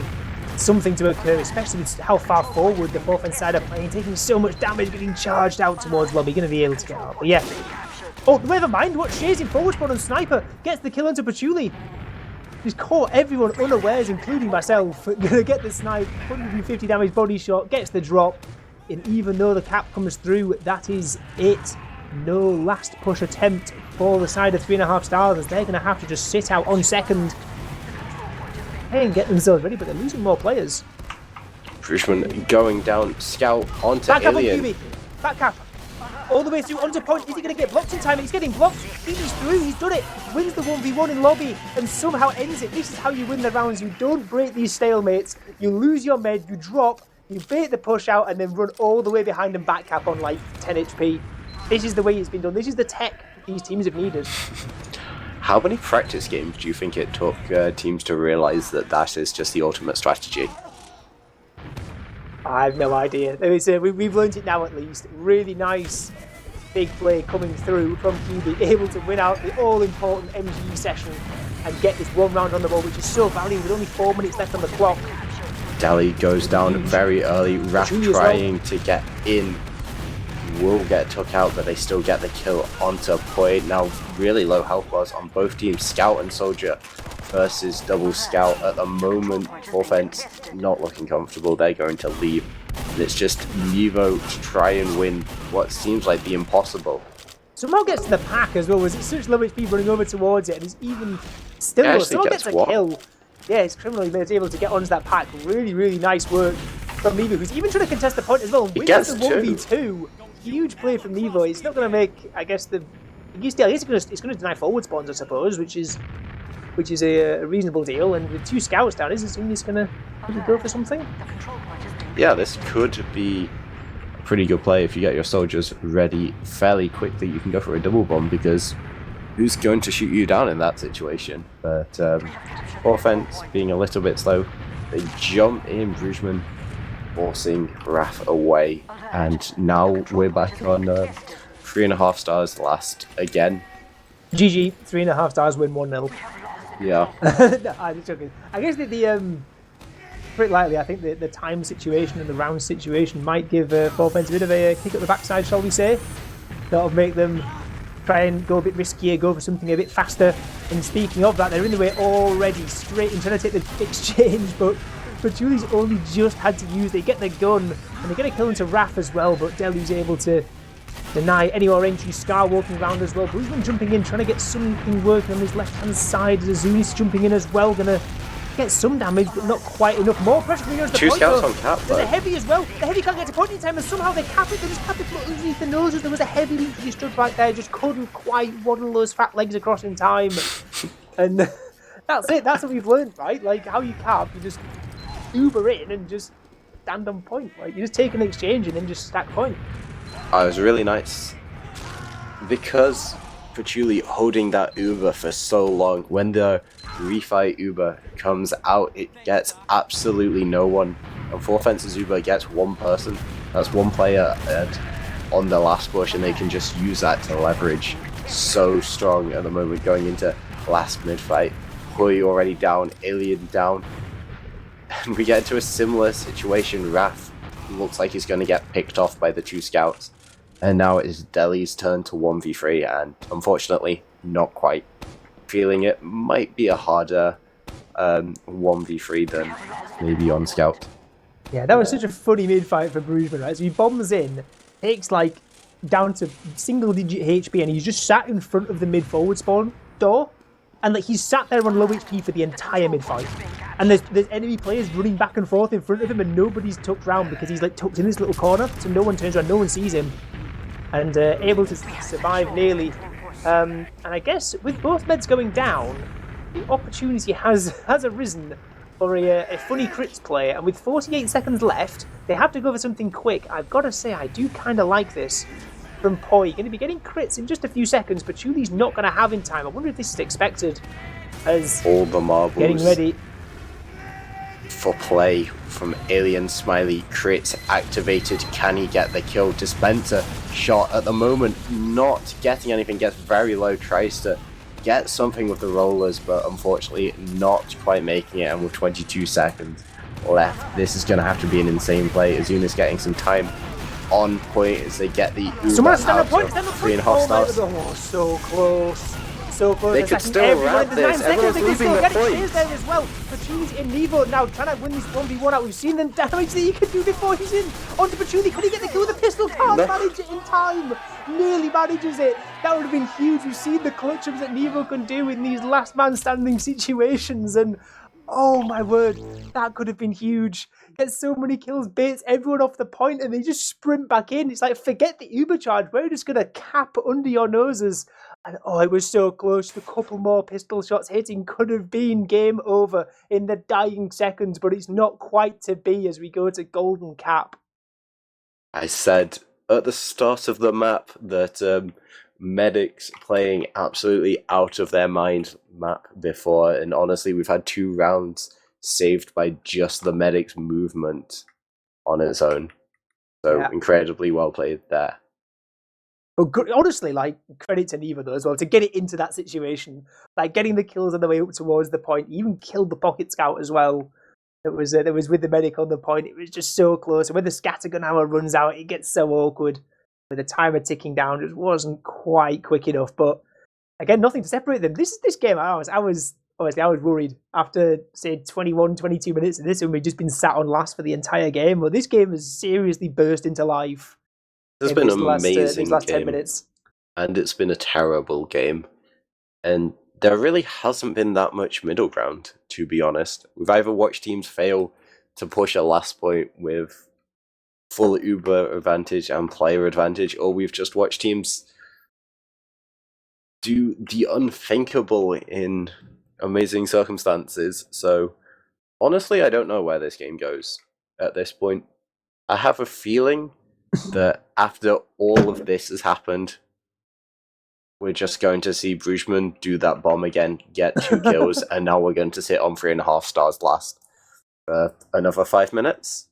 S2: something to occur, especially with how far forward the fourth side are playing, taking so much damage, getting charged out towards lobby. Going to be able to get out, but yeah. Oh, never mind. What Shay's in forward spawn on Sniper gets the kill onto Patchouli. He's caught everyone unawares, including myself. Gonna get the snipe, 150 damage body shot, gets the drop. And even though the cap comes through, that is it. No last push attempt for the side of 3.5 stars, as they're going to have to just sit out on second and get themselves ready, but they're losing more players.
S1: Bridgman going down, Scout onto
S2: Back
S1: Alien.
S2: Up on QB. Back cap. All the way through onto point. Is he going to get blocked in time? He's getting blocked. He's through. He's done it. Wins the 1v1 in lobby and somehow ends it. This is how you win the rounds. You don't break these stalemates. You lose your med. You drop. You bait the push out and then run all the way behind and back cap on like 10 HP. This is the way it's been done. This is the tech these teams have needed.
S1: How many practice games do you think it took teams to realise that that is just the ultimate strategy?
S2: I have no idea. We've learned it now at least. Really nice big play coming through from QB, able to win out the all-important MGE session and get this one round on the ball, which is so valuable with only 4 minutes left on the clock.
S1: Deli goes down very early. Raf trying to get in. Will get took out, but they still get the kill onto point. Now really low health bars on both teams. Scout and Soldier versus double Scout at the moment. For fence not looking comfortable. They're going to leave. And it's just Nevo to try and win what seems like the impossible.
S2: Somehow gets to the pack as well. Was it such low HP running over towards it, and he's even still someone gets a kill. Yeah, it's criminal. He's able to get onto that pack. Really, really nice work from Nevo, who's even trying to contest the point as well. And wins the 1v2. Huge play from Nevo. It's not going to make, I guess, it's going to deny forward spawns, I suppose, which is a reasonable deal. And with 2 scouts down, isn't he's going to go for something?
S1: Yeah, this could be a pretty good play if you get your soldiers ready fairly quickly. You can go for a double bomb because who's going to shoot you down in that situation? But offense being a little bit slow, they jump in. Bridgman forcing Raf away, and now we're back on 3.5 stars last again.
S2: GG, 3.5 stars win 1-0.
S1: Yeah.
S2: I'm joking. I guess pretty likely, I think the time situation and the round situation might give Forfence a bit of a kick at the backside, shall we say. That'll make them try and go a bit riskier, go for something a bit faster. And speaking of that, they're in the way already, straight in trying to take the exchange, but Julie's only just had to use, they get the gun, and they get a kill into Raf as well, but Delu's able to deny any more entry. Scar walking around as well. Bluesman jumping in, trying to get something working on his left-hand side. Azunis jumping in as well, gonna get some damage, but not quite enough. More pressure coming on to the
S1: 2
S2: point,
S1: scouts
S2: though.
S1: on cap,
S2: There's a heavy as well. The heavy can't get to point in time, and somehow they cap it. They just cap it underneath the noses. There was a heavy literally stood right there, just couldn't quite waddle those fat legs across in time. And that's it. That's what we've learned, right? Like, how you cap, you just uber in and just stand on point. Like, you just take an exchange and then just stack point.
S1: Oh, it was really nice because Patchouli holding that Uber for so long. When the refight Uber comes out, it gets absolutely no one. And Forfence's Uber gets one person. That's one player on the last push, and they can just use that to leverage. So strong at the moment going into last mid-fight. Hui already down, Alien down. And we get into a similar situation. Wrath looks like he's going to get picked off by the 2 scouts. And now it is Deli's turn to 1v3, and unfortunately, not quite feeling it. Might be a harder 1v3 than maybe on scout.
S2: Yeah, that was such a funny mid-fight for Brugman, right? So he bombs in, takes like down to single-digit HP, and he's just sat in front of the mid-forward spawn door, and like he's sat there on low HP for the entire mid-fight. And there's enemy players running back and forth in front of him, and nobody's tucked round because he's like tucked in this little corner, so no one turns around, no one sees him, and able to survive nearly. And I guess with both meds going down, the opportunity has arisen for a funny crits play, and with 48 seconds left, they have to go for something quick. I've got to say, I do kind of like this from Poi. Going to be getting crits in just a few seconds, but Chuli's not going to have in time. I wonder if this is expected as
S1: all the marbles
S2: getting ready
S1: for play from Alien Smiley. Crits activated. Can he get the kill? Dispenser shot at the moment, not getting anything, gets very low, tries to get something with the rollers, but unfortunately not quite making it. And with 22 seconds left, this is going to have to be an insane play. Azuna's getting some time on point as they get the Uber out of 3.5 stars.
S2: Oh, so close. So close.
S1: They could still wrap this. Everyone's losing the point.
S2: There as well. Pachuli's in Nevo now, trying to win this 1v1 out. We've seen the damage that he can do before he's in. Onto Pachuli. Could he get the kill with the pistol? Can't manage it in time. Nearly manages it. That would have been huge. We've seen the clutch-ups that Nevo can do in these last man standing situations, and oh my word, that could have been huge. Gets so many kills, baits everyone off the point, and they just sprint back in. It's like, forget the Uber charge. We're just going to cap under your noses. And oh, it was so close. The couple more pistol shots hitting could have been game over in the dying seconds, but it's not quite to be as we go to Golden Cap.
S1: I said at the start of the map that medics playing absolutely out of their mind map before, and honestly, we've had 2 rounds saved by just the medic's movement on its own. So yeah, incredibly well played there.
S2: But honestly, like, credit to Nevo though as well to get it into that situation, like getting the kills on the way up towards the point. He even killed the pocket scout as well. That was with the medic on the point. It was just so close. And when the scattergun ammo runs out, it gets so awkward. With the timer ticking down, it wasn't quite quick enough. But again, nothing to separate them. This game, I was worried after say 21, 22 minutes of this, and we've just been sat on last for the entire game. But this game has seriously burst into life.
S1: It's been an amazing
S2: these last
S1: game,
S2: 10 minutes.
S1: And it's been a terrible game. And there really hasn't been that much middle ground, to be honest. We've either watched teams fail to push a last point with full Uber advantage and player advantage, or we've just watched teams do the unthinkable in amazing circumstances. So, honestly, I don't know where this game goes at this point. I have a feeling that after all of this has happened, we're just going to see Brugman do that bomb again, get 2 kills, and now we're going to sit on 3.5 stars last for another 5 minutes.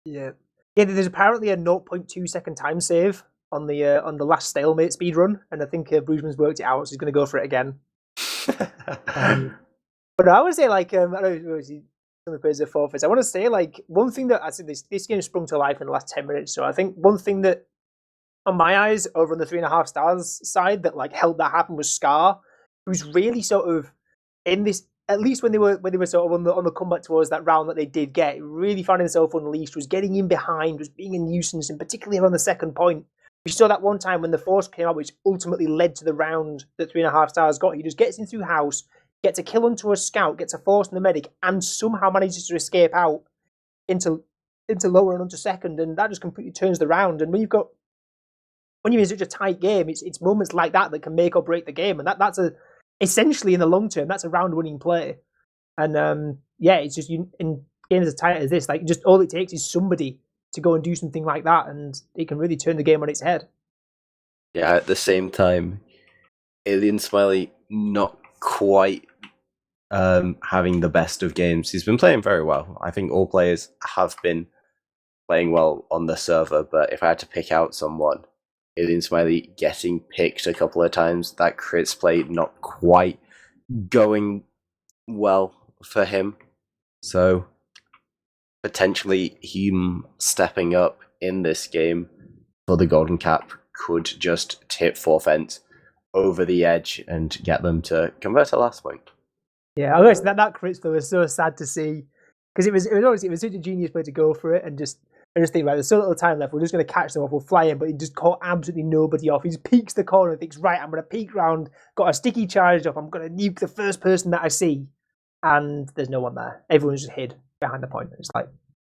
S2: Yeah, there's apparently a 0.2 second time save on the last stalemate speed run, and I think Brugman's worked it out, so he's going to go for it again. But I would say, like, I don't know, some praise the forfeits. I want to say, like, one thing that I said this game sprung to life in the last 10 minutes. So I think one thing that, on my eyes, over on the 3.5 stars side, that like helped that happen was Scar, who's really sort of in this. At least when they were sort of on the comeback towards that round that they did get, really found himself unleashed, was getting in behind, was being a nuisance, and particularly around the second point. We saw that one time when the force came out, which ultimately led to the round that 3.5 stars got. He just gets in through house, gets a kill onto a scout, gets a force on the medic, and somehow manages to escape out into lower and onto second, and that just completely turns the round. And when you're in such a tight game, it's moments like that that can make or break the game, and that's essentially in the long term, that's a round-winning play. And it's just in games as tight as this, like, just all it takes is somebody to go and do something like that, and it can really turn the game on its head.
S1: Yeah, at the same time, Alien Smiley not quite having the best of games. He's been playing very well. I think all players have been playing well on the server, but if I had to pick out someone, Alien Smiley getting picked a couple of times, that crits play not quite going well for him. So potentially him stepping up in this game for the Golden Cap could just tip 4Fence over the edge and get them to convert a last point.
S2: Yeah, I guess that crit though was so sad to see, because it was such a genius play to go for it and just think, right, there's so little time left, we're just going to catch them off, we'll fly in, but he just caught absolutely nobody off. He just peeks the corner and thinks, right, I'm going to peek round, got a sticky charged up, I'm going to nuke the first person that I see, and there's no one there. Everyone's just hid behind the point. It's like,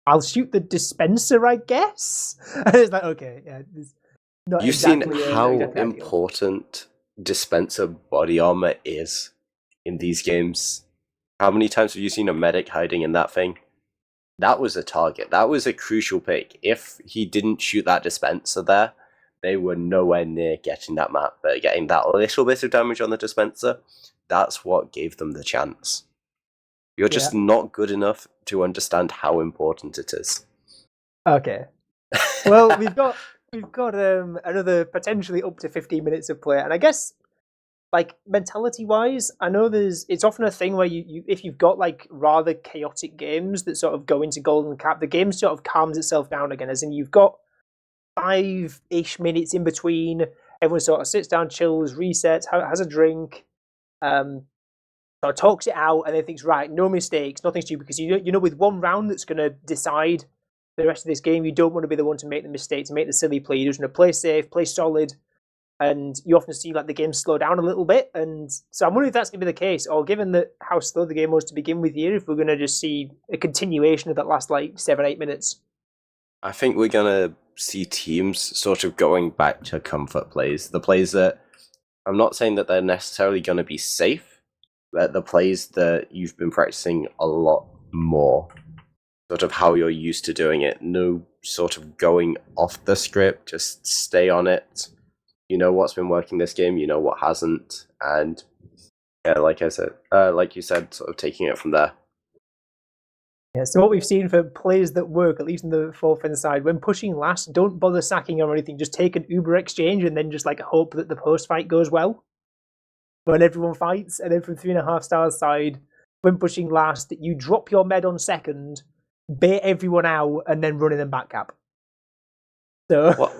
S2: I'll shoot the dispenser, I guess. And it's like, okay, yeah. Not
S1: You've
S2: exactly
S1: seen how
S2: exactly
S1: important dispenser body armor is in these games. How many times have you seen a medic hiding in that thing? That was a target. That was a crucial pick. If he didn't shoot that dispenser there, they were nowhere near getting that map. But getting that little bit of damage on the dispenser, that's what gave them the chance. You're just not good enough to understand how important it is.
S2: Okay. Well, we've got another potentially up to 15 minutes of play, and I guess, like, mentality wise, I know it's often a thing where you if you've got like rather chaotic games that sort of go into Golden Cap, the game sort of calms itself down again, as in you've got 5-ish minutes in between, everyone sort of sits down, chills, resets, has a drink, sort of talks it out, and then thinks, right, no mistakes, nothing stupid, because you know with one round that's going to decide the rest of this game, you don't want to be the one to make the mistake, to make the silly play. You just want to play safe, play solid, and you often see like the game slow down a little bit. And so I'm wondering if that's going to be the case, or given that how slow the game was to begin with here, if we're going to just see a continuation of that last like 7-8 minutes.
S1: I think we're going to see teams sort of going back to comfort plays. The plays that, I'm not saying that they're necessarily going to be safe, but the plays that you've been practicing a lot more. Sort of how you're used to doing it. No sort of going off the script, just stay on it. You know what's been working this game, you know what hasn't, and yeah, like you said, sort of taking it from there.
S2: Yeah, so what we've seen for plays that work, at least on the 4Fence side, when pushing last, don't bother sacking or anything, just take an Uber exchange and then just like hope that the post fight goes well when everyone fights. And then from 3.5 stars side, when pushing last, you drop your med on second, bait everyone out, and then running them back cap. So,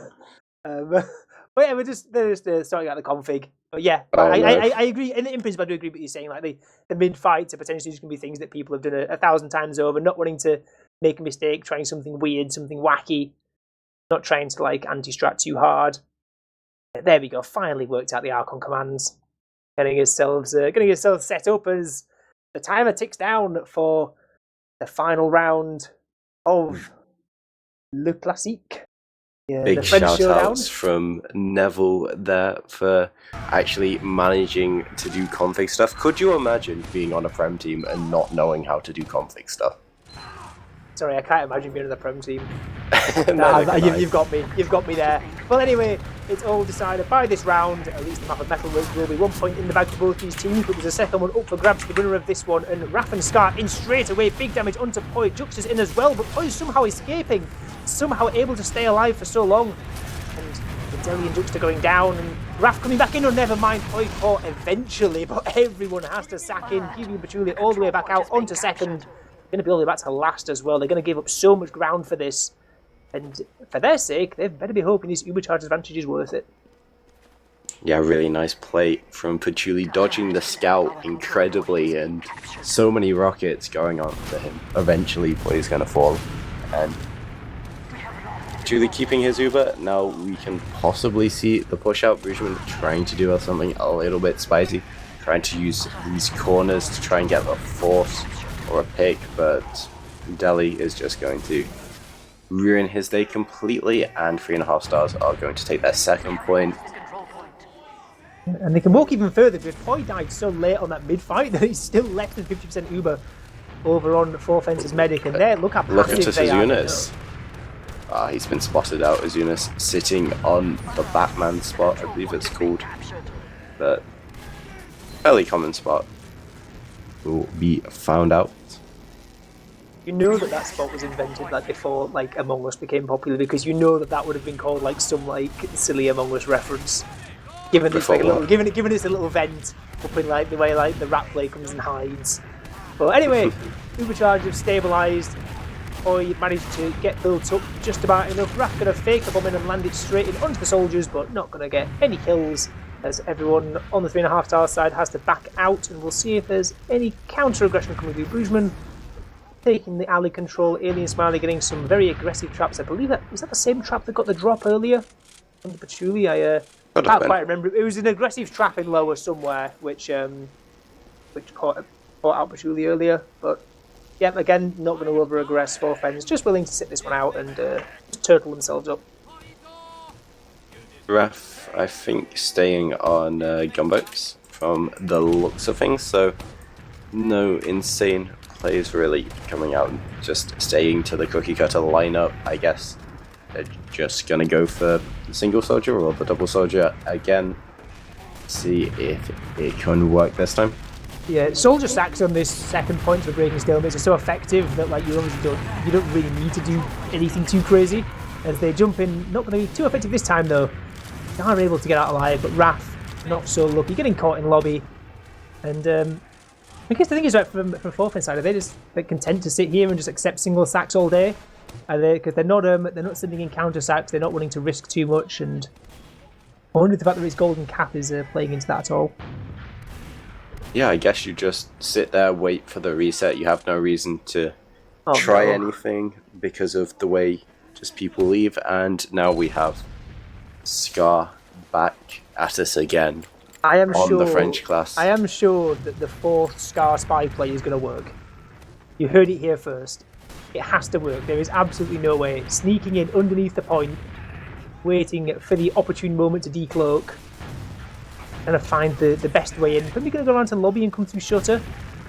S2: but yeah, we're just sorting out the config. But yeah, I agree. In principle, I do agree with you saying, like the mid fights are potentially just going to be things that people have done 1,000 times over, not wanting to make a mistake, trying something weird, something wacky, not trying to like anti-strat too hard. There we go. Finally worked out the Archon commands, getting yourselves set up as the timer ticks down for the final round of Le Classique. Yeah,
S1: big shout outs from Neville there for actually managing to do config stuff. Could you imagine being on a Prem team and not knowing how to do config stuff?
S2: Sorry, I can't imagine being on the Prem team. You've got me there. Well, anyway, it's all decided by this round. At least the map of Metalworks will be 1 point in the bag for both these teams, but there's a second one up for grabs for the winner of this one. And Raph and Scar in straight away, big damage onto Poi. Jux is in as well, but Poi is somehow escaping, somehow able to stay alive for so long. And the Deli and Jux are going down, and Raph coming back in, or never mind, Poi caught eventually, but everyone has to sack in. Hugo and Patchouli all the way back out onto second. Going to be all the way back to last as well. They're going to give up so much ground for this. And for their sake, they better be hoping this Ubercharge advantage is worth it.
S1: Yeah, really nice play from Patchouli, dodging the scout incredibly, and so many rockets going on to him. Eventually, Play's going to fall. And Patchouli keeping his Uber. Now we can possibly see the push out. Bridgman trying to do something a little bit spicy. Trying to use these corners to try and get a force or a pick, but Deli is just going to ruin his day completely, and 3.5 stars are going to take their second point.
S2: And they can walk even further, because Poi died so late on that mid-fight that he's still left with 50% Uber over on 4Fence's medic, and there, look how passive they are.
S1: Azunas. He's been spotted out, Azunas, sitting on the Batman spot, I believe it's called. But fairly common spot. Will be found out.
S2: You know that spot was invented like before like Among Us became popular, because you know that would have been called like some like silly Among Us reference. Given it's like a little, given it's a little vent up in like the way like the rat play comes and hides. But anyway, Ubercharge have stabilised. Poi managed to get built up just about enough. Raf going to fake the bomb in and land it straight in onto the soldiers, but not going to get any kills, as everyone on the 3.5 star side has to back out, and we'll see if there's any counter-aggression coming through. Brugeman taking the alley control, Alien Smiley getting some very aggressive traps. I believe that was that the same trap that got the drop earlier on the Patchouli. I can't quite remember. It was an aggressive trap in lower somewhere, which caught out Patchouli earlier, but yeah, again, not going to over-aggress for Fens, just willing to sit this one out and just turtle themselves up.
S1: Ref, I think, staying on gunboats from the looks of things, so no insane plays really coming out, just staying to the cookie cutter lineup. I guess they're just going to go for the single soldier or the double soldier again, see if it can work this time.
S2: Yeah, soldier sacks on this second point for breaking stalemates are so effective that like you don't really need to do anything too crazy as they jump in. Not going to be too effective this time though. They are able to get out alive, but Raf not so lucky, getting caught in lobby. And I guess the thing is, right, from Forfeit side, are they're content to sit here and just accept single sacks all day? Are they, because they're not sending in counter sacks, they're not wanting to risk too much, and I wonder if the fact that his golden cap is playing into that at all.
S1: Yeah, I guess you just sit there, wait for the reset. You have no reason to try anything because of the way just people leave. And now we have Scar back at us again the French class.
S2: I am sure that the 4th Scar spy play is going to work. You heard it here first. It has to work. There is absolutely no way. Sneaking in underneath the point, waiting for the opportune moment to decloak, and find the best way in. Probably going to go around to the lobby and come through shutter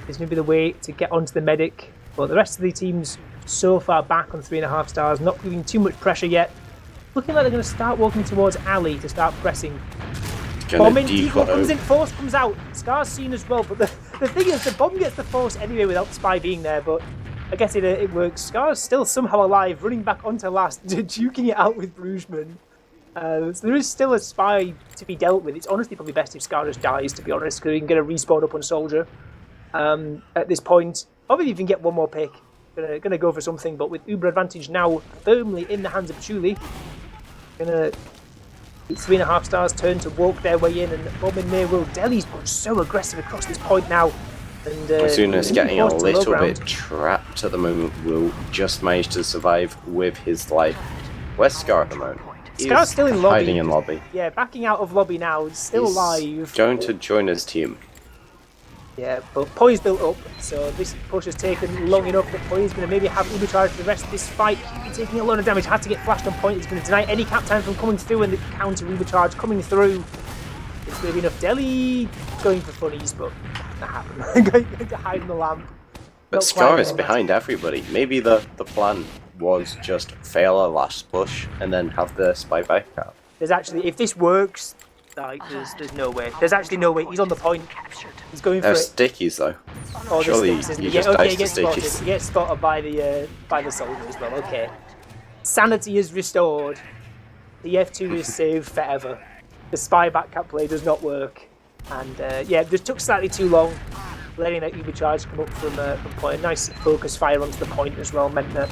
S2: is maybe the way to get onto the medic. But the rest of the team's so far back on 3.5 stars, not giving too much pressure yet. Looking like they're going to start walking towards alley to start pressing. Bomb in, decoy comes in, force comes out. Scar's seen as well, but the thing is, the bomb gets the force anyway without the spy being there, but I guess it works. Scar's still somehow alive, running back onto last, duking it out with Brugeman. So there is still a spy to be dealt with. It's honestly probably best if Scar just dies, to be honest, because he can get a respawn up on Soldier at this point. Obviously, you can get one more pick. Gonna go for something, but with Uber advantage now firmly in the hands of Patchouli, gonna 3.5 stars turn to walk their way in and bomb in near will. Delhi's pushed so aggressive across this point now. And
S1: Azuna's getting a little bit trapped at the moment. Will just manage to survive with his life. Where's Scar at the moment?
S2: Scar's still in lobby.
S1: Hiding in lobby.
S2: Yeah, backing out of lobby now. Still alive.
S1: Going to join his team.
S2: Yeah, but Poi's built up, so this push has taken long enough that Poi's going to maybe have Uber charge for the rest of this fight. He's been taking a lot of damage, had to get flashed on point. He's going to deny any cap time from coming through, and the counter Uber charge coming through. It's going to be enough. Delhi going for funnies, but not happening. Going to hide in the lamp.
S1: But Scar is behind everybody. Maybe the plan was just fail a last push and then have the spy back out.
S2: There's actually, if this works, like, there's no way. There's actually no way. He's on the point. He's going for it.
S1: Stickies though.
S2: Oh,
S1: surely you just dice the stickies.
S2: He gets spotted by the soldier as well. Okay. Sanity is restored. The F2 is saved forever. The spy backcap play does not work, and yeah, just took slightly too long. Letting that Uber charge come up from point. Nice focus fire onto the point as well meant that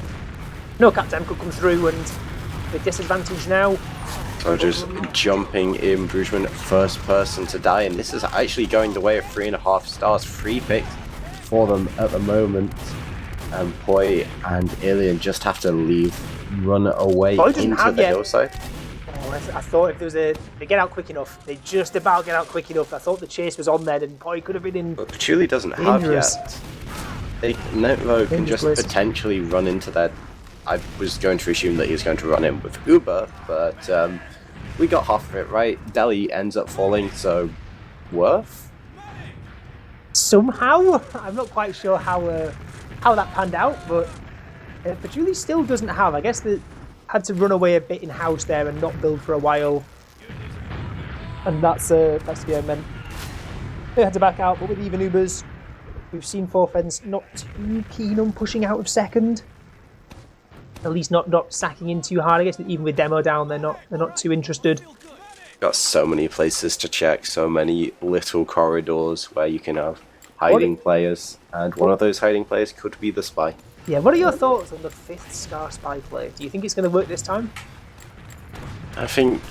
S2: no cap time could come through, and the disadvantage now.
S1: Soldiers jumping in, Brugeman first person to die, and this is actually going the way of 3.5 stars. Free picks for them at the moment, and Poi and Alien just have to run away into the hillside.
S2: Oh, I thought if there was they get out quick enough, they just about get out quick enough. I thought the chase was on there, and Poi could have been in.
S1: But Patchouli doesn't have yet. Netlo can just potentially run into that. I was going to assume that he was going to run in with Uber, but we got half of it right. Delhi ends up falling, so worth?
S2: Somehow? I'm not quite sure how that panned out, but Patchouli still doesn't have. I guess they had to run away a bit in-house there and not build for a while. And that's meant they had to back out, but with even Ubers, we've seen Forfens not too keen on pushing out of second. At least not sacking in too hard. I guess even with demo down, they're not too interested.
S1: Got so many places to check, so many little corridors where you can have hiding players, and one of those hiding players could be the spy.
S2: Yeah, what are your thoughts on the 5th Scar spy play? Do you think it's going to work this time?
S1: I think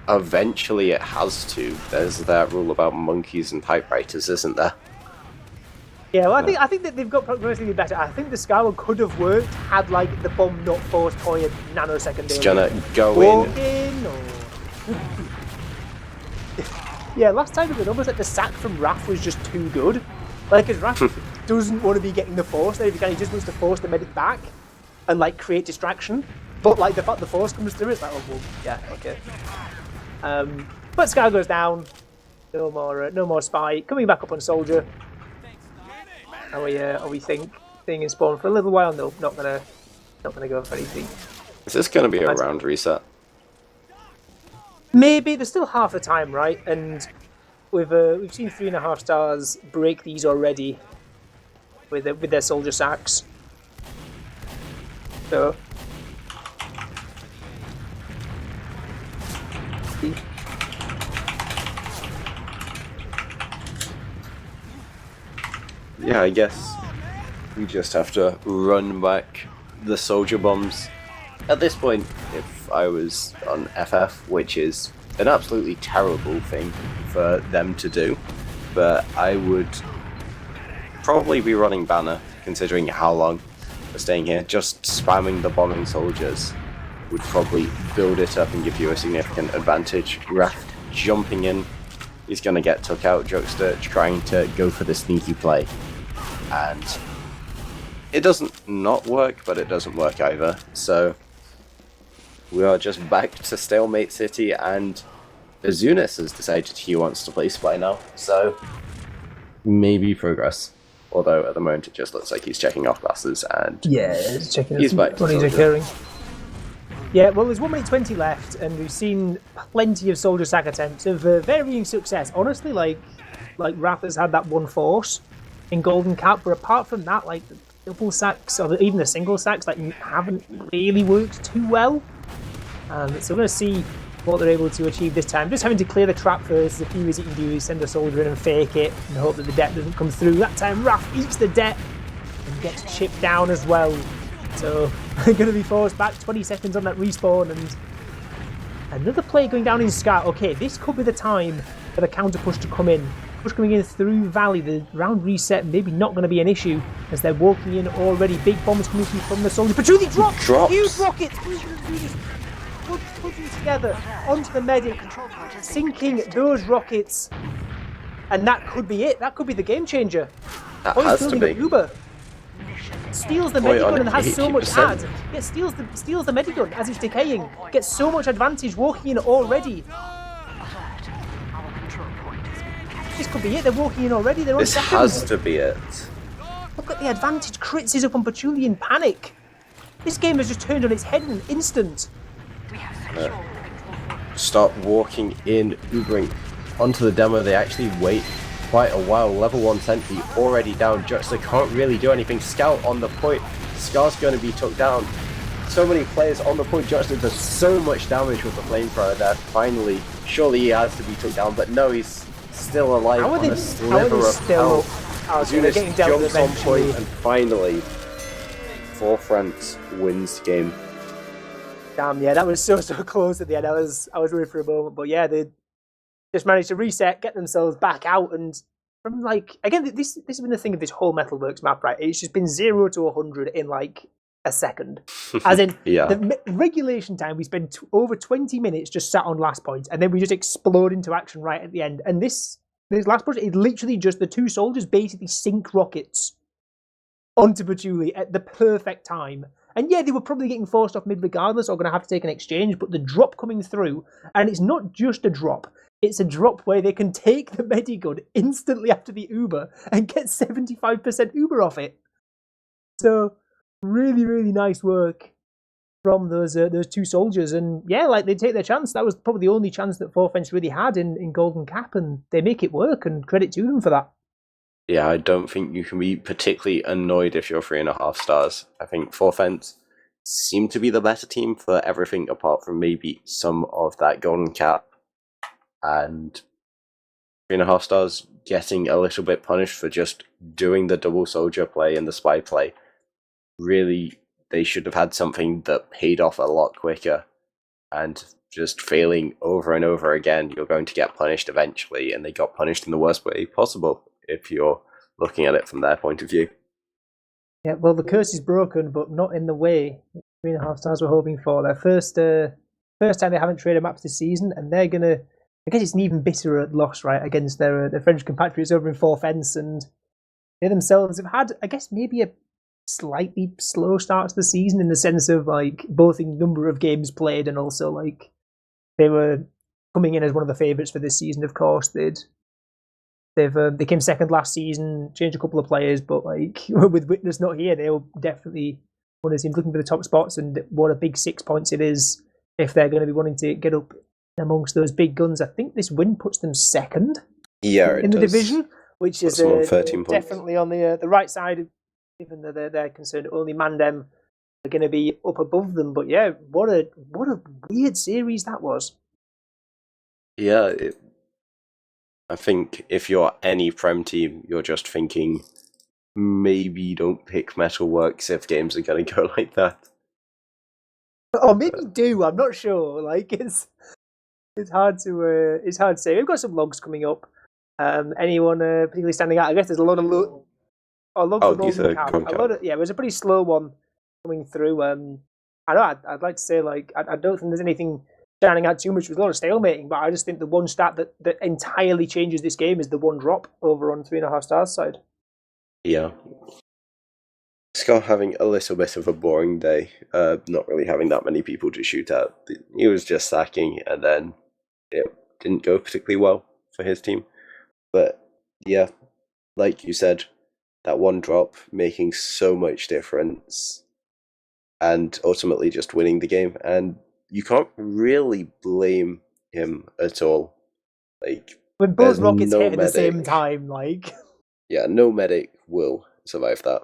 S1: eventually it has to. There's that rule about monkeys and typewriters, isn't there?
S2: Yeah, well, I think that they've got progressively better. I think the Scar one could have worked had like the bomb not forced point a nanosecond.
S1: It's gonna go in.
S2: Or... yeah, last time it was almost like the sack from Raph was just too good. Like, because Raph doesn't want to be getting the force, then if he can, he just wants to force the medic back and like create distraction. But like the fact the force comes through, it's like, oh well, yeah, okay. But Scar goes down. No more spy. Coming back up on soldier. Are we staying in spawn for a little while? No, not gonna go for anything.
S1: Is this gonna be a round reset?
S2: Maybe. There's still half the time, right? And we've seen 3.5 stars break these already with their soldier sacks. So.
S1: Yeah, I guess we just have to run back the soldier bombs. At this point, if I was on FF, which is an absolutely terrible thing for them to do, but I would probably be running banner, considering how long we're staying here. Just spamming the bombing soldiers would probably build it up and give you a significant advantage. Raph jumping in, he's going to get took out. Jokester trying to go for the sneaky play. And it doesn't not work, but it doesn't work either. So we are just back to Stalemate City, and Azunis has decided he wants to play Spy now. So maybe progress. Although at the moment it just looks like he's checking off classes, and
S2: yeah, he's checking
S1: he's back to
S2: what he's occurring. Yeah, well, there's 1 minute 20 left, and we've seen plenty of soldier sack attempts of varying success. Honestly, like Raph has had that one force in Golden Cap, but apart from that, like the double sacks or even the single sacks, like haven't really worked too well. So we're going to see what they're able to achieve this time. Just having to clear the trap first. There's a few ways you can do: send a soldier in and fake it, and hope that the debt doesn't come through. That time, Raph eats the debt and gets chipped down as well. So they're going to be forced back 20 seconds on that respawn, and another player going down in Scar. Okay, this could be the time for the counter push to come in. Push coming in through Valley. The round reset maybe not going to be an issue as they're walking in already. Big bombs coming through from the soldier. Patchouli drops! Huge rockets! Putting together onto the medic, sinking those rockets, and that could be it. That could be the game changer.
S1: That has to be.
S2: Uber steals the medigun and has so much ad. Yeah, steals the medigun as it's decaying. Gets so much advantage walking in already. This could be it. They're walking in already. They're on
S1: this
S2: second.
S1: Has to be it.
S2: Look at the advantage. Crits is up on Patchouli in panic. This game has just turned on its head in an instant.
S1: Start walking in, Ubering onto the demo. They actually wait quite a while. Level 1 sentry already down. Juxta can't really do anything. Scout on the point. Scar's going to be took down. So many players on the point. Juxta does so much damage with the flamethrower there. Finally, surely he has to be took down, but no, he's still alive on a sliver of health. Azunis jumps on point, and finally, Forefront wins the game.
S2: Damn, yeah, that was so close at the end. I was worried for a moment, but yeah, they just managed to reset, get themselves back out, and from like again, this has been the thing of this whole Metalworks map, right? It's just been 0 to 100 in like a second. As in, the regulation time, we spent over 20 minutes just sat on last point, and then we just explode into action right at the end. And this last project is literally just the two soldiers basically sink rockets onto Patchouli at the perfect time. And yeah, they were probably getting forced off mid regardless, or going to have to take an exchange, but the drop coming through, and it's not just a drop, it's a drop where they can take the medigun instantly after the Uber and get 75% Uber off it. So, really, really nice work from those two soldiers. And yeah, like they take their chance. That was probably the only chance that Forfence really had in Golden Cap, and they make it work, and credit to them for that.
S1: Yeah, I don't think you can be particularly annoyed if you're 3.5 stars. I think Forfence seem to be the better team for everything apart from maybe some of that Golden Cap and 3.5 stars getting a little bit punished for just doing the double soldier play and the spy play. Really, they should have had something that paid off a lot quicker, and just failing over and over again, you're going to get punished eventually, and they got punished in the worst way possible if you're looking at it from their point of view.
S2: Yeah, well, the curse is broken, but not in the way 3.5 stars were hoping for. Their first time they haven't traded maps this season, and they're gonna. I guess it's an even bitterer loss, right, against their French compatriots over in Fourth Fence, and they themselves have had, I guess, maybe a slightly slow start to the season in the sense of like both in number of games played and also like they were coming in as one of the favourites for this season. Of course, they came second last season, changed a couple of players, but like with Witness not here, they'll definitely one of the teams looking for the top spots, and what a big 6 points it is if they're going to be wanting to get up amongst those big guns. I think this win puts them second in the division, which is definitely on the right side, even though they're concerned only Mandem are going to be up above them. But yeah, what a weird series that was.
S1: Yeah, I think if you're any Prem team, you're just thinking maybe don't pick Metalworks if games are going to go like that.
S2: Or maybe do. I'm not sure. Like it's hard to say. We've got some logs coming up. Anyone particularly standing out? I guess there's a lot of logs.
S1: These are
S2: it was a pretty slow one coming through. I know I'd like to say like I don't think there's anything standing out too much. There's a lot of stalemating, but I just think the one stat that entirely changes this game is the one drop over on 3.5 stars side.
S1: Yeah. Scott having a little bit of a boring day, not really having that many people to shoot at. He was just sacking, and then it didn't go particularly well for his team. But yeah, like you said, that one drop making so much difference, and ultimately just winning the game. And you can't really blame him at all. Like
S2: when both rockets hit at the same time, like
S1: yeah, no medic will survive that.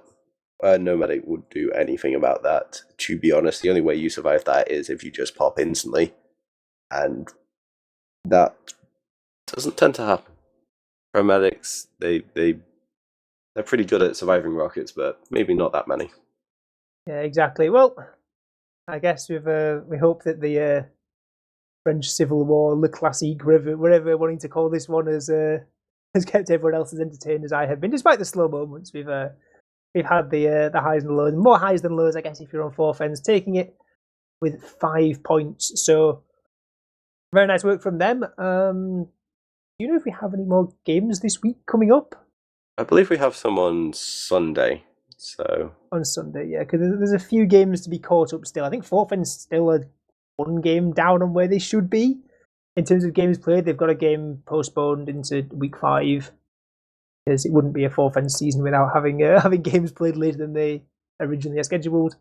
S1: No medic would do anything about that. To be honest, the only way you survive that is if you just pop instantly, and that doesn't tend to happen. Paramedics, they're pretty good at surviving rockets, but maybe not that many.
S2: Yeah, exactly. Well, I guess we hope that the French Civil War, Le Classique, whatever we're wanting to call this one, has kept everyone else as entertained as I have been, despite the slow moments. We've had the highs and lows, more highs than lows, I guess, if you're on Fourth Fence, taking it with 5 points. So very nice work from them. Do you know if we have any more games this week coming up?
S1: I believe we have some on Sunday. So
S2: on Sunday, yeah, because there's a few games to be caught up still. I think Fourth Fence still a 1 game down on where they should be in terms of games played. They've got a game postponed into week 5 because it wouldn't be a Fourth Fence season without having games played later than they originally are scheduled.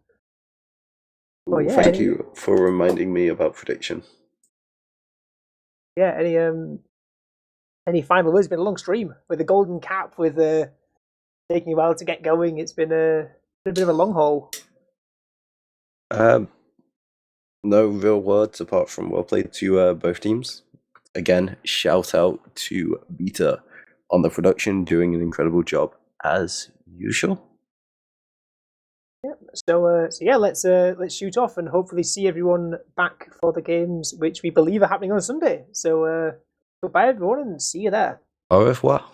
S1: Well, yeah, thank you for reminding me about prediction.
S2: Yeah, any final words? It's been a long stream with the golden cap, with taking a while to get going. It's been a bit of a long haul.
S1: No real words apart from well played to both teams. Again, shout out to Beta on the production, doing an incredible job as usual.
S2: Yeah. So yeah, let's shoot off and hopefully see everyone back for the games which we believe are happening on Sunday. So goodbye everyone, and see you there.
S1: Au revoir.